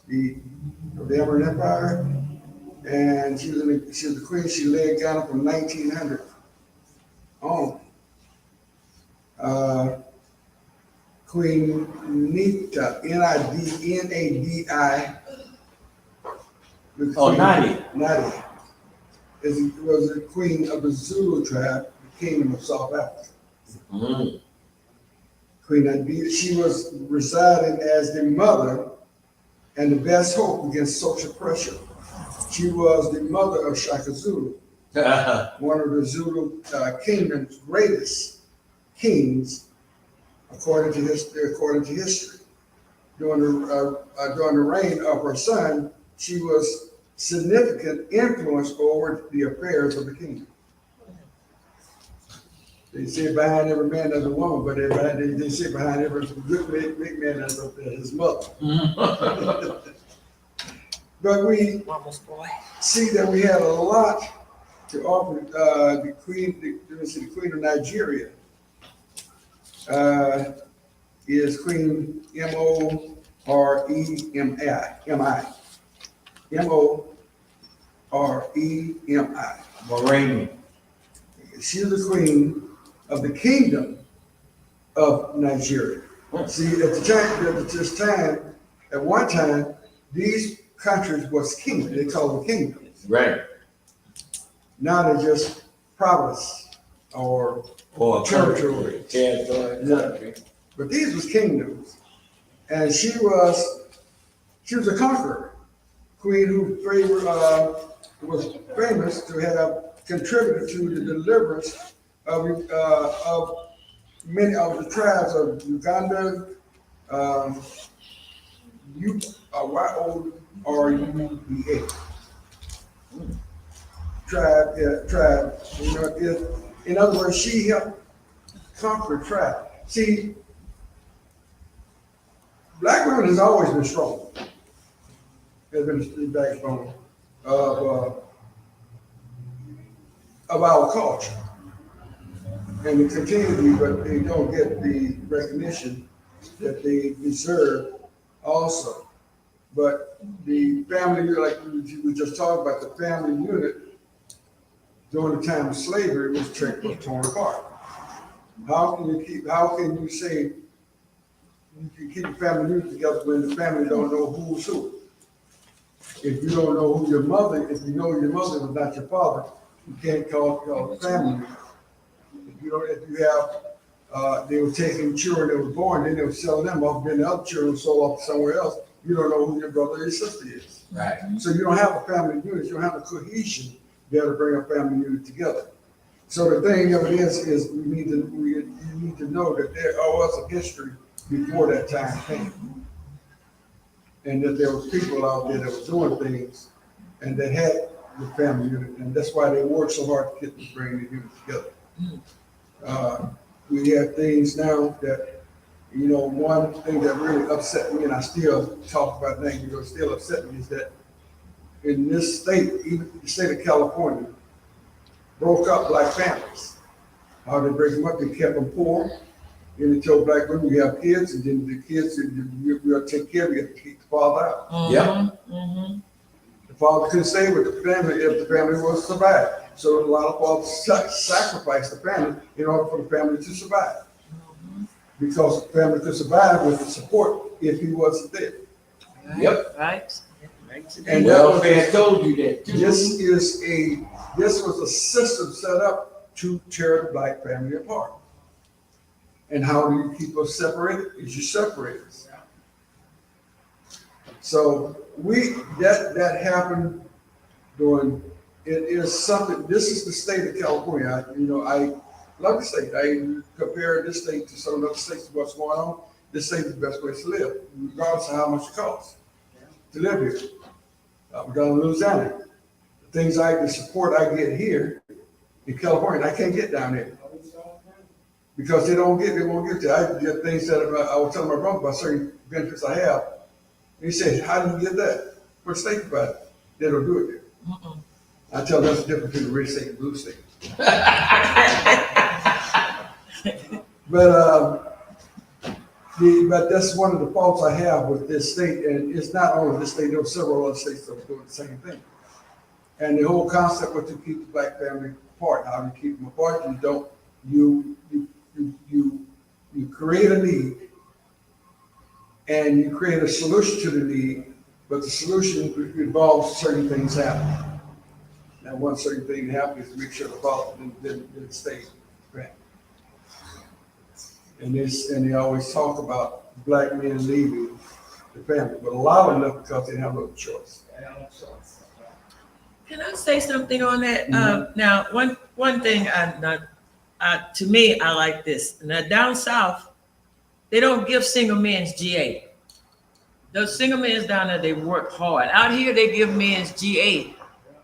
the Emerald Empire. And she was the queen, she led Ghana from 1900 on. Queen Nita, Nadi. Oh, Nadi. Nadi was the queen of the Zulu tribe, the kingdom of South Africa. Mm. Queen Nadi, she was residing as the mother and the best hope against social pressure. She was the mother of Shaka Zulu, one of the Zulu kingdom's greatest kings, according to history. During the reign of her son, she was significant influence over the affairs of the kingdom. They say behind every man there's a woman, but they say behind every good big man there's his mother. But we Mama's boy. see that we had a lot to offer. The Queen of Nigeria is Queen Moremi. Moremi. Moremi. She's the queen of the kingdom of Nigeria. See, at one time, these countries was kingdom. They called them kingdoms. Right. Now they're just province or territory. Territory. But these was kingdoms, and she was a conqueror, queen who was famous to have contributed to the deliverance of many of the tribes of Uganda, YORUBA. Tribe. You know, in other words, she helped conquer tribe. See, black women has always been strong. Has been the backbone of our culture. And they continue to be, but they don't get the recognition that they deserve also. But the family, like we just talked about, the family unit during the time of slavery was torn apart. How can you say you can keep the family unit together when the family don't know who's who? If you don't know who your mother, if you know your mother was not your father, you can't call it family. If you have, they were taking children that were born, then they were selling them off, then the other children sold off somewhere else. You don't know who your brother or your sister is. Right. So you don't have a family unit, you don't have a cohesion there to bring a family unit together. So the thing of it is you need to know that there was a history before that time came. And that there was people out there that were doing things and that had the family unit, and that's why they worked so hard to bring the unit together. We have things now that, you know, one thing that really upset me, and I still talk about that, you know, still upset me, is that in this state, even the state of California, broke up black families. How they break them up, they kept them poor. Then they told black women, you have kids, and then the kids, you have to take care of, you have to keep the father out. Yeah. The father couldn't stay with the family if the family was to survive. So a lot of fathers sacrificed the family in order for the family to survive. Because the family could survive with the support if he wasn't there. Yep. Right. And Welfare told you that too. this was a system set up to tear the black family apart. And how do you keep us separated? Is you separate us. So that happened during, it is something, this is the state of California. I love the state. I compare this state to some other states, what's going on. This state is the best place to live, regardless of how much it costs to live here. We're down in Louisiana. The things the support I get here in California, I can't get down there. Because they won't give to. I get things that I was telling my brother about certain benefits I have. And he said, how do you get that? What state about it? They don't do it there. I tell them that's the difference between the red state and blue state. But that's one of the faults I have with this state, and it's not only this state, there were several other states that were doing the same thing. And the whole concept was to keep the black family apart. How do you keep them apart? You create a need, and you create a solution to the need, but the solution involves certain things happening. Now, one certain thing to happen is to make sure the father didn't stay back. And they always talk about black men leaving the family, but a lot of them because they have no choice. Can I say something on that? Now, one thing to me, I like this. Now, down south, they don't give single men's GA. Those single men's down there, they work hard. Out here, they give men's GA,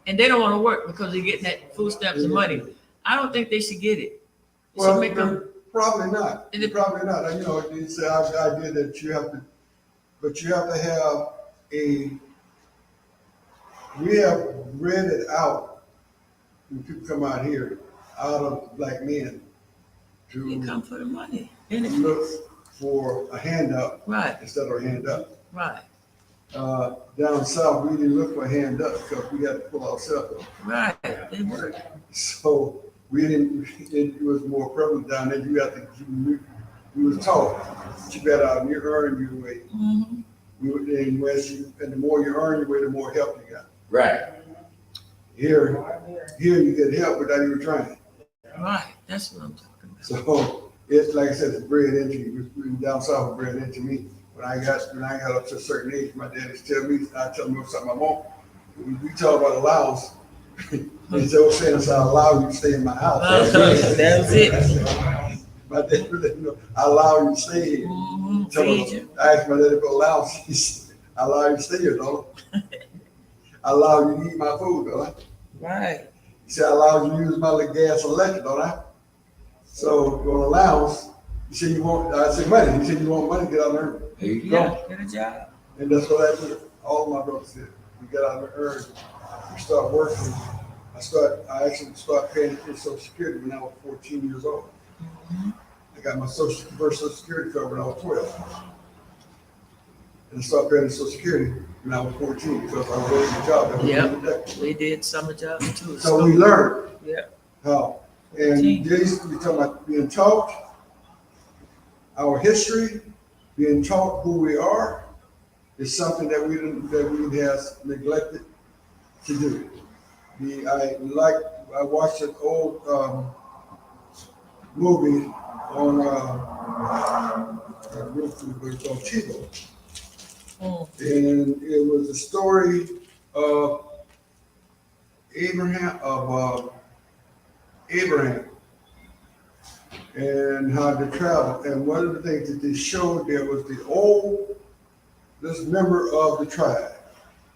and they don't want to work because they're getting that food stamps and money. I don't think they should get it. They should Well, make them. probably not. Is it- Probably not. You know, it's the idea that you have to, but you have to have we have read it out when people come out here, out of black men They to come for the money. Ain't it? look for a handout Right, instead of a hand up. right, Down south, we didn't look for a hand up because we got to pull ourselves up. right. They work. So we didn't, it was more prevalent down there. You got to, we was taught, you better you earn your way. Mhm. And the more you earn your way, the more help you got. Right. Here you get help without even trying. Right, that's what I'm talking about. So it's like I said, it's bred into you. Down south, bred into me. When I got up to a certain age, my daddy tell me, I tell me something I want. We talk about allowance. He's always saying, I allow you to stay in my house. That's it. My dad, I allow you to stay here. Mhm. Tell Feed him, you. I asked my daddy for allowance. He said, I allow you to stay here, don't I? I allow you to eat my food, don't I? Right. He said, I allow you to use my little gas and electric, don't I? So, on allowance, he said, you want, I said, money. He said, you want money, get out there. There you Yeah, go. get a job. And that's what I did. All of my brothers did. We got out there early. We started working. I actually started paying for Social Security when I was 14 years old. I got my first Social Security card when I was 12. And I started paying Social Security when I was 14 because I was working a job that was Yep. in the day. We did summer jobs too. So we learned Yeah. how. And this, we talking about being taught our history, being taught who we are, is something that we has neglected to do. I watched an old movie on called Chivo. And it was a story of Abraham and how they traveled. And one of the things that they showed there was this member of the tribe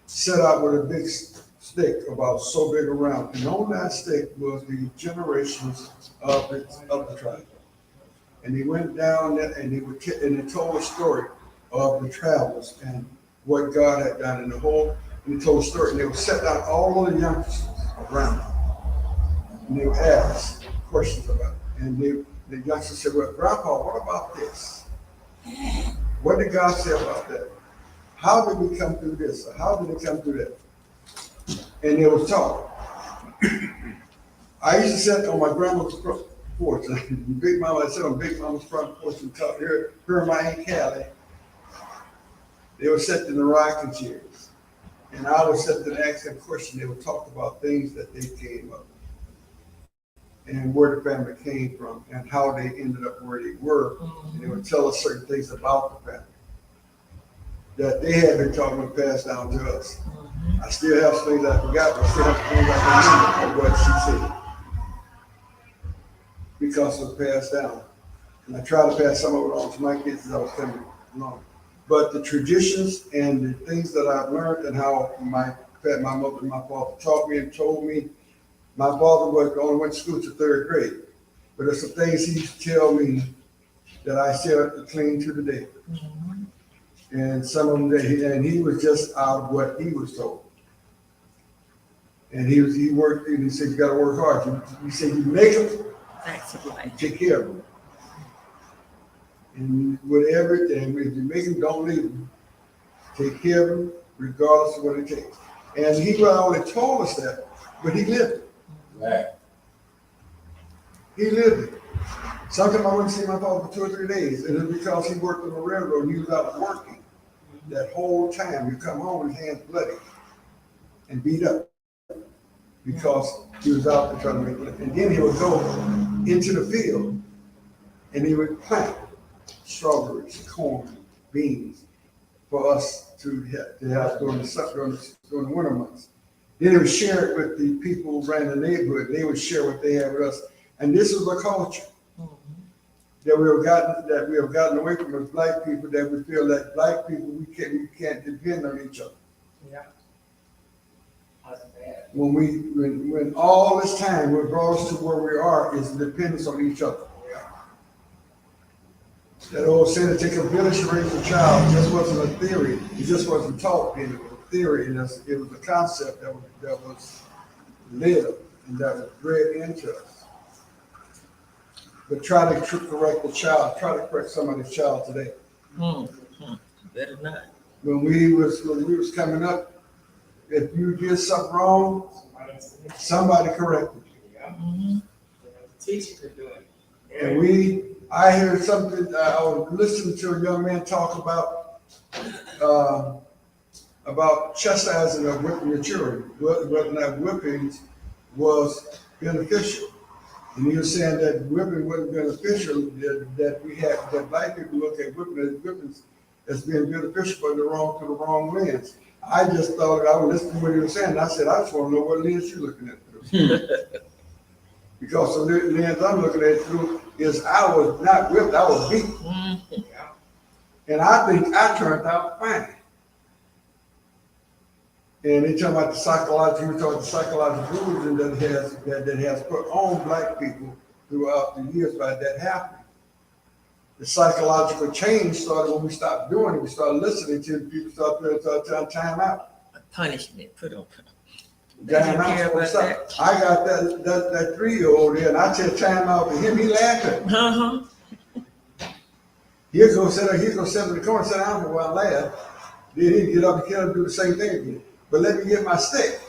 set out with a big stick about so big around. And on that stick was the generations of the tribe. And he went down there and he told a story of the travelers and what God had done in the whole. And he told a story. And they would set down all of the youngsters around him. And they would ask questions about it. And the youngsters said, well, Grandpa, what about this? What did God say about that? How did we come through this? Or how did it come through that? And they was taught. I used to sit on my grandma's porch. Big Mama, I sat on Big Mama's front porch and talk. Her and my Aunt Callie, they were sitting in the rocking chairs. And I would sit there and ask them questions. They would talk about things that they came up and where the family came from and how they ended up where they were. And they would tell us certain things about the family that they had been taught and passed down to us. I still have things I forgot, but I still have things I remember of what she said because it was passed down. And I try to pass some of it on to my kids as I was coming along. But the traditions and the things that I've learned and how my mother and my father taught me and told me. My father only went to school to 3rd grade, but there's some things he used to tell me that I still cling to today. And some of them and he was just out of what he was told. And he worked, and he said, you gotta work hard. He said, you make them, take care of them. And whatever, and if you make them, don't leave them. Take care of them, regardless of what it takes. And he not only told us that, but he lived it. Right. He lived it. Sometimes I wouldn't see my father for 2 or 3 days, and it's because he worked on the railroad and he was out working. That whole time, you come home, his hands bloody and beat up because he was out there trying to make it. And then he would go into the field and he would plant strawberries, corn, beans for us to have during the winter months. Then he would share it with the people around the neighborhood. They would share what they had with us. And this was a culture that we have gotten away from as black people, that we feel that black people, we can't depend on each other. Yeah. That's bad. When all this time, what brought us to where we are is dependence on each other. That old saying to take a village to raise a child just wasn't a theory. It just wasn't taught. It was a theory, and it was a concept that was lived and that was bred into us. But try to correct the child. Try to correct somebody's child today. Better not. When we was coming up, if you did something wrong, somebody corrected you. Yeah. Mhm. Teacher could do it. And I heard something, I was listening to a young man talk about chastising or whipping your children, whether or not whippings was beneficial. And he was saying that whipping wasn't beneficial, that black people look at whippings as being beneficial for the wrong lens. I just thought, I was listening to what he was saying, and I said, I just want to know what lens you're looking at through. Because the lens I'm looking at through is I was not whipped, I was beat. And I think I turned out fine. And they talk about the psychological bruising that has put on black people throughout the years by that happening. The psychological change started when we stopped doing it. We started listening to the people, started time out. A punishment put on. Time out. I got that 3-year-old there, and I said time out to him. He laughed at me. Uh-huh. He's gonna sit in the corner, sit down for a while, laugh. Then he'd get up and kill him, do the same thing again. But let me get my stick,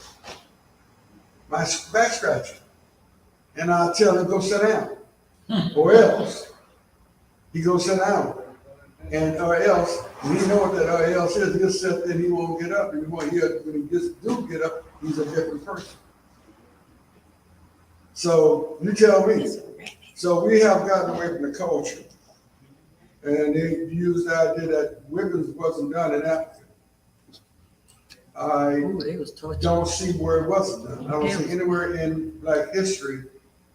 my back scratcher, and I'll tell him go sit down, or else he go sit down, or else. And he know what that or else is. He'll sit there and he won't get up. And when he just do get up, he's a different person. So you tell me. So we have gotten away from the culture, and they used the idea that whippings wasn't done in Africa. I They was tortured. don't see where it wasn't done. I don't see anywhere in Black history,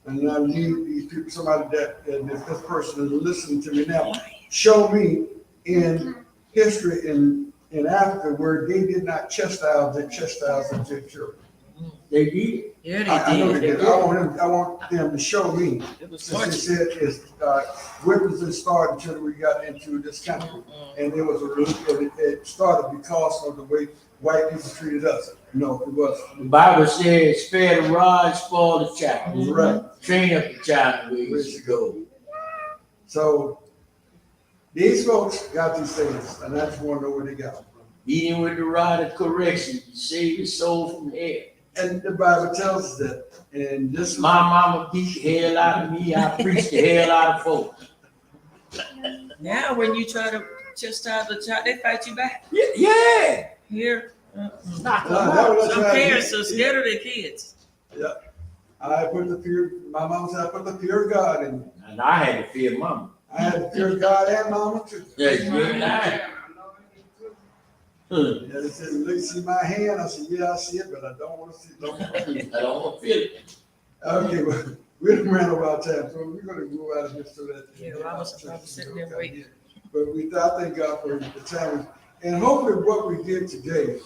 and I need these people, somebody and if this person is listening to me now, show me in history in Africa where they did not chastise their children. They did. Yeah, I know they they did. did. I want them to show me. It was Since they torture. said whippings didn't start until we got into this country, and it started because of the way white people treated us. No, it wasn't. The Bible says, spare the rod, spoil the child. Right. Train up the child the way he should go. So these folks got these things, and I just want to know where they got them from. Beating with the rod of correction, you save his soul from hell. And the Bible tells us that. And this is My mama beat the hell out of me, I preached the hell out of folks. Now, when you try to chastise the child, they fight you back. Yeah. Here, Knock them that out. was some right. parents are scared of their kids. I put the fear. My mom said I put the fear of God in me. And I had to fear mama. I had the fear of God and mama too. Yeah, you're lying. Yeah, they said, "Look, see my hand." I said, "Yeah, I see it, but I don't want to see it." I don't want to feel it. Okay, well, we done ran over our time, so we're gonna move out of here so that. Yeah, I was sitting there waiting. But I thank God for the time, and hopefully what we did today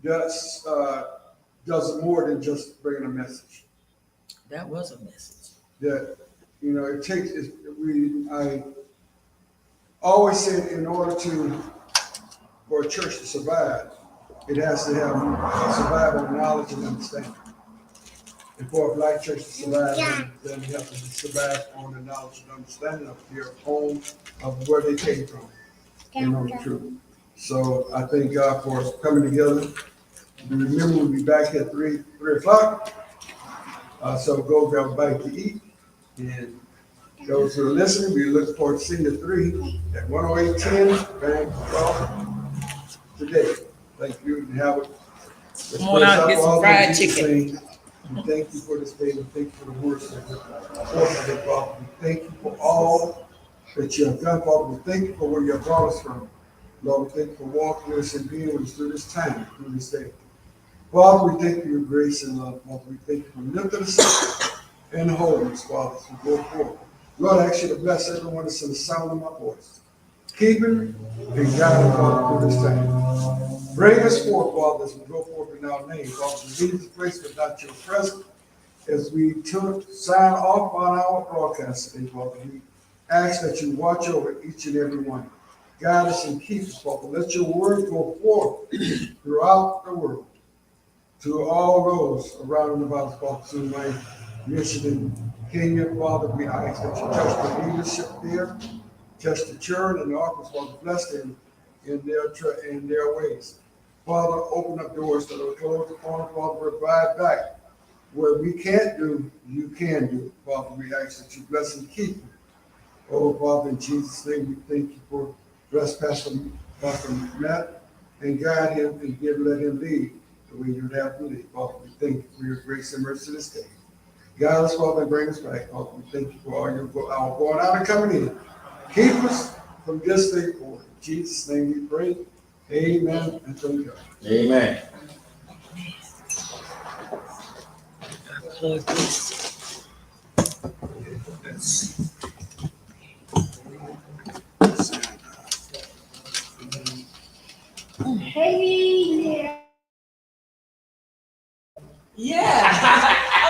does more than just bringing a message. That was a message. That, it takes, I always said in order for a church to survive, it has to have survival knowledge and understanding. And for a black church to survive, then you have to survive on the knowledge and understanding of their home, of where they came from, and on the truth. So I thank God for us coming together. Remember, we'll be back at 3 o'clock. So go grab a bite to eat. And those who are listening, we look forward to seeing you at 3 at 10810 Bank today. Thank you and have it. Come on out and get some fried chicken. We thank you for this day. We thank you for the words of the Father. We thank you for all that you have done, Father. We thank you for where you have brought us from. Lord, we thank you for walking with us and being with us through this time, through this day. Father, we thank you for your grace and love, Father. We thank you for lifting us up and holding us, Father, as we go forward. Lord, I ask you to bless everyone that's in the sound of my voice. Keep him and guide him, Father, through this time. Bring us forth, Father, as we go forth in our name. Father, we leave this place without your presence. As we sign off on our broadcast today, Father, we ask that you watch over each and every one. Guide us and keep us, Father. Let your word go forth throughout the world to all those around and about us, Father, through my mission in Kenya, Father. We ask that you touch the leadership there, touch the church and the office, Father. Bless them in their ways. Father, open up doors that are closed upon us, Father. Provide back where we can't do, you can do. Father, we ask that you bless and keep them. Oh, Father, in Jesus' name, we thank you for bless Pastor Matt and guide him and let him lead the way you'd have to lead. Father, we thank you for your grace and mercy this day. Guide us, Father, and bring us back. Father, we thank you for all our going out and coming in. Keep us from this day forward. In Jesus' name we pray. Amen and thank God. Amen. Plug this. Yeah.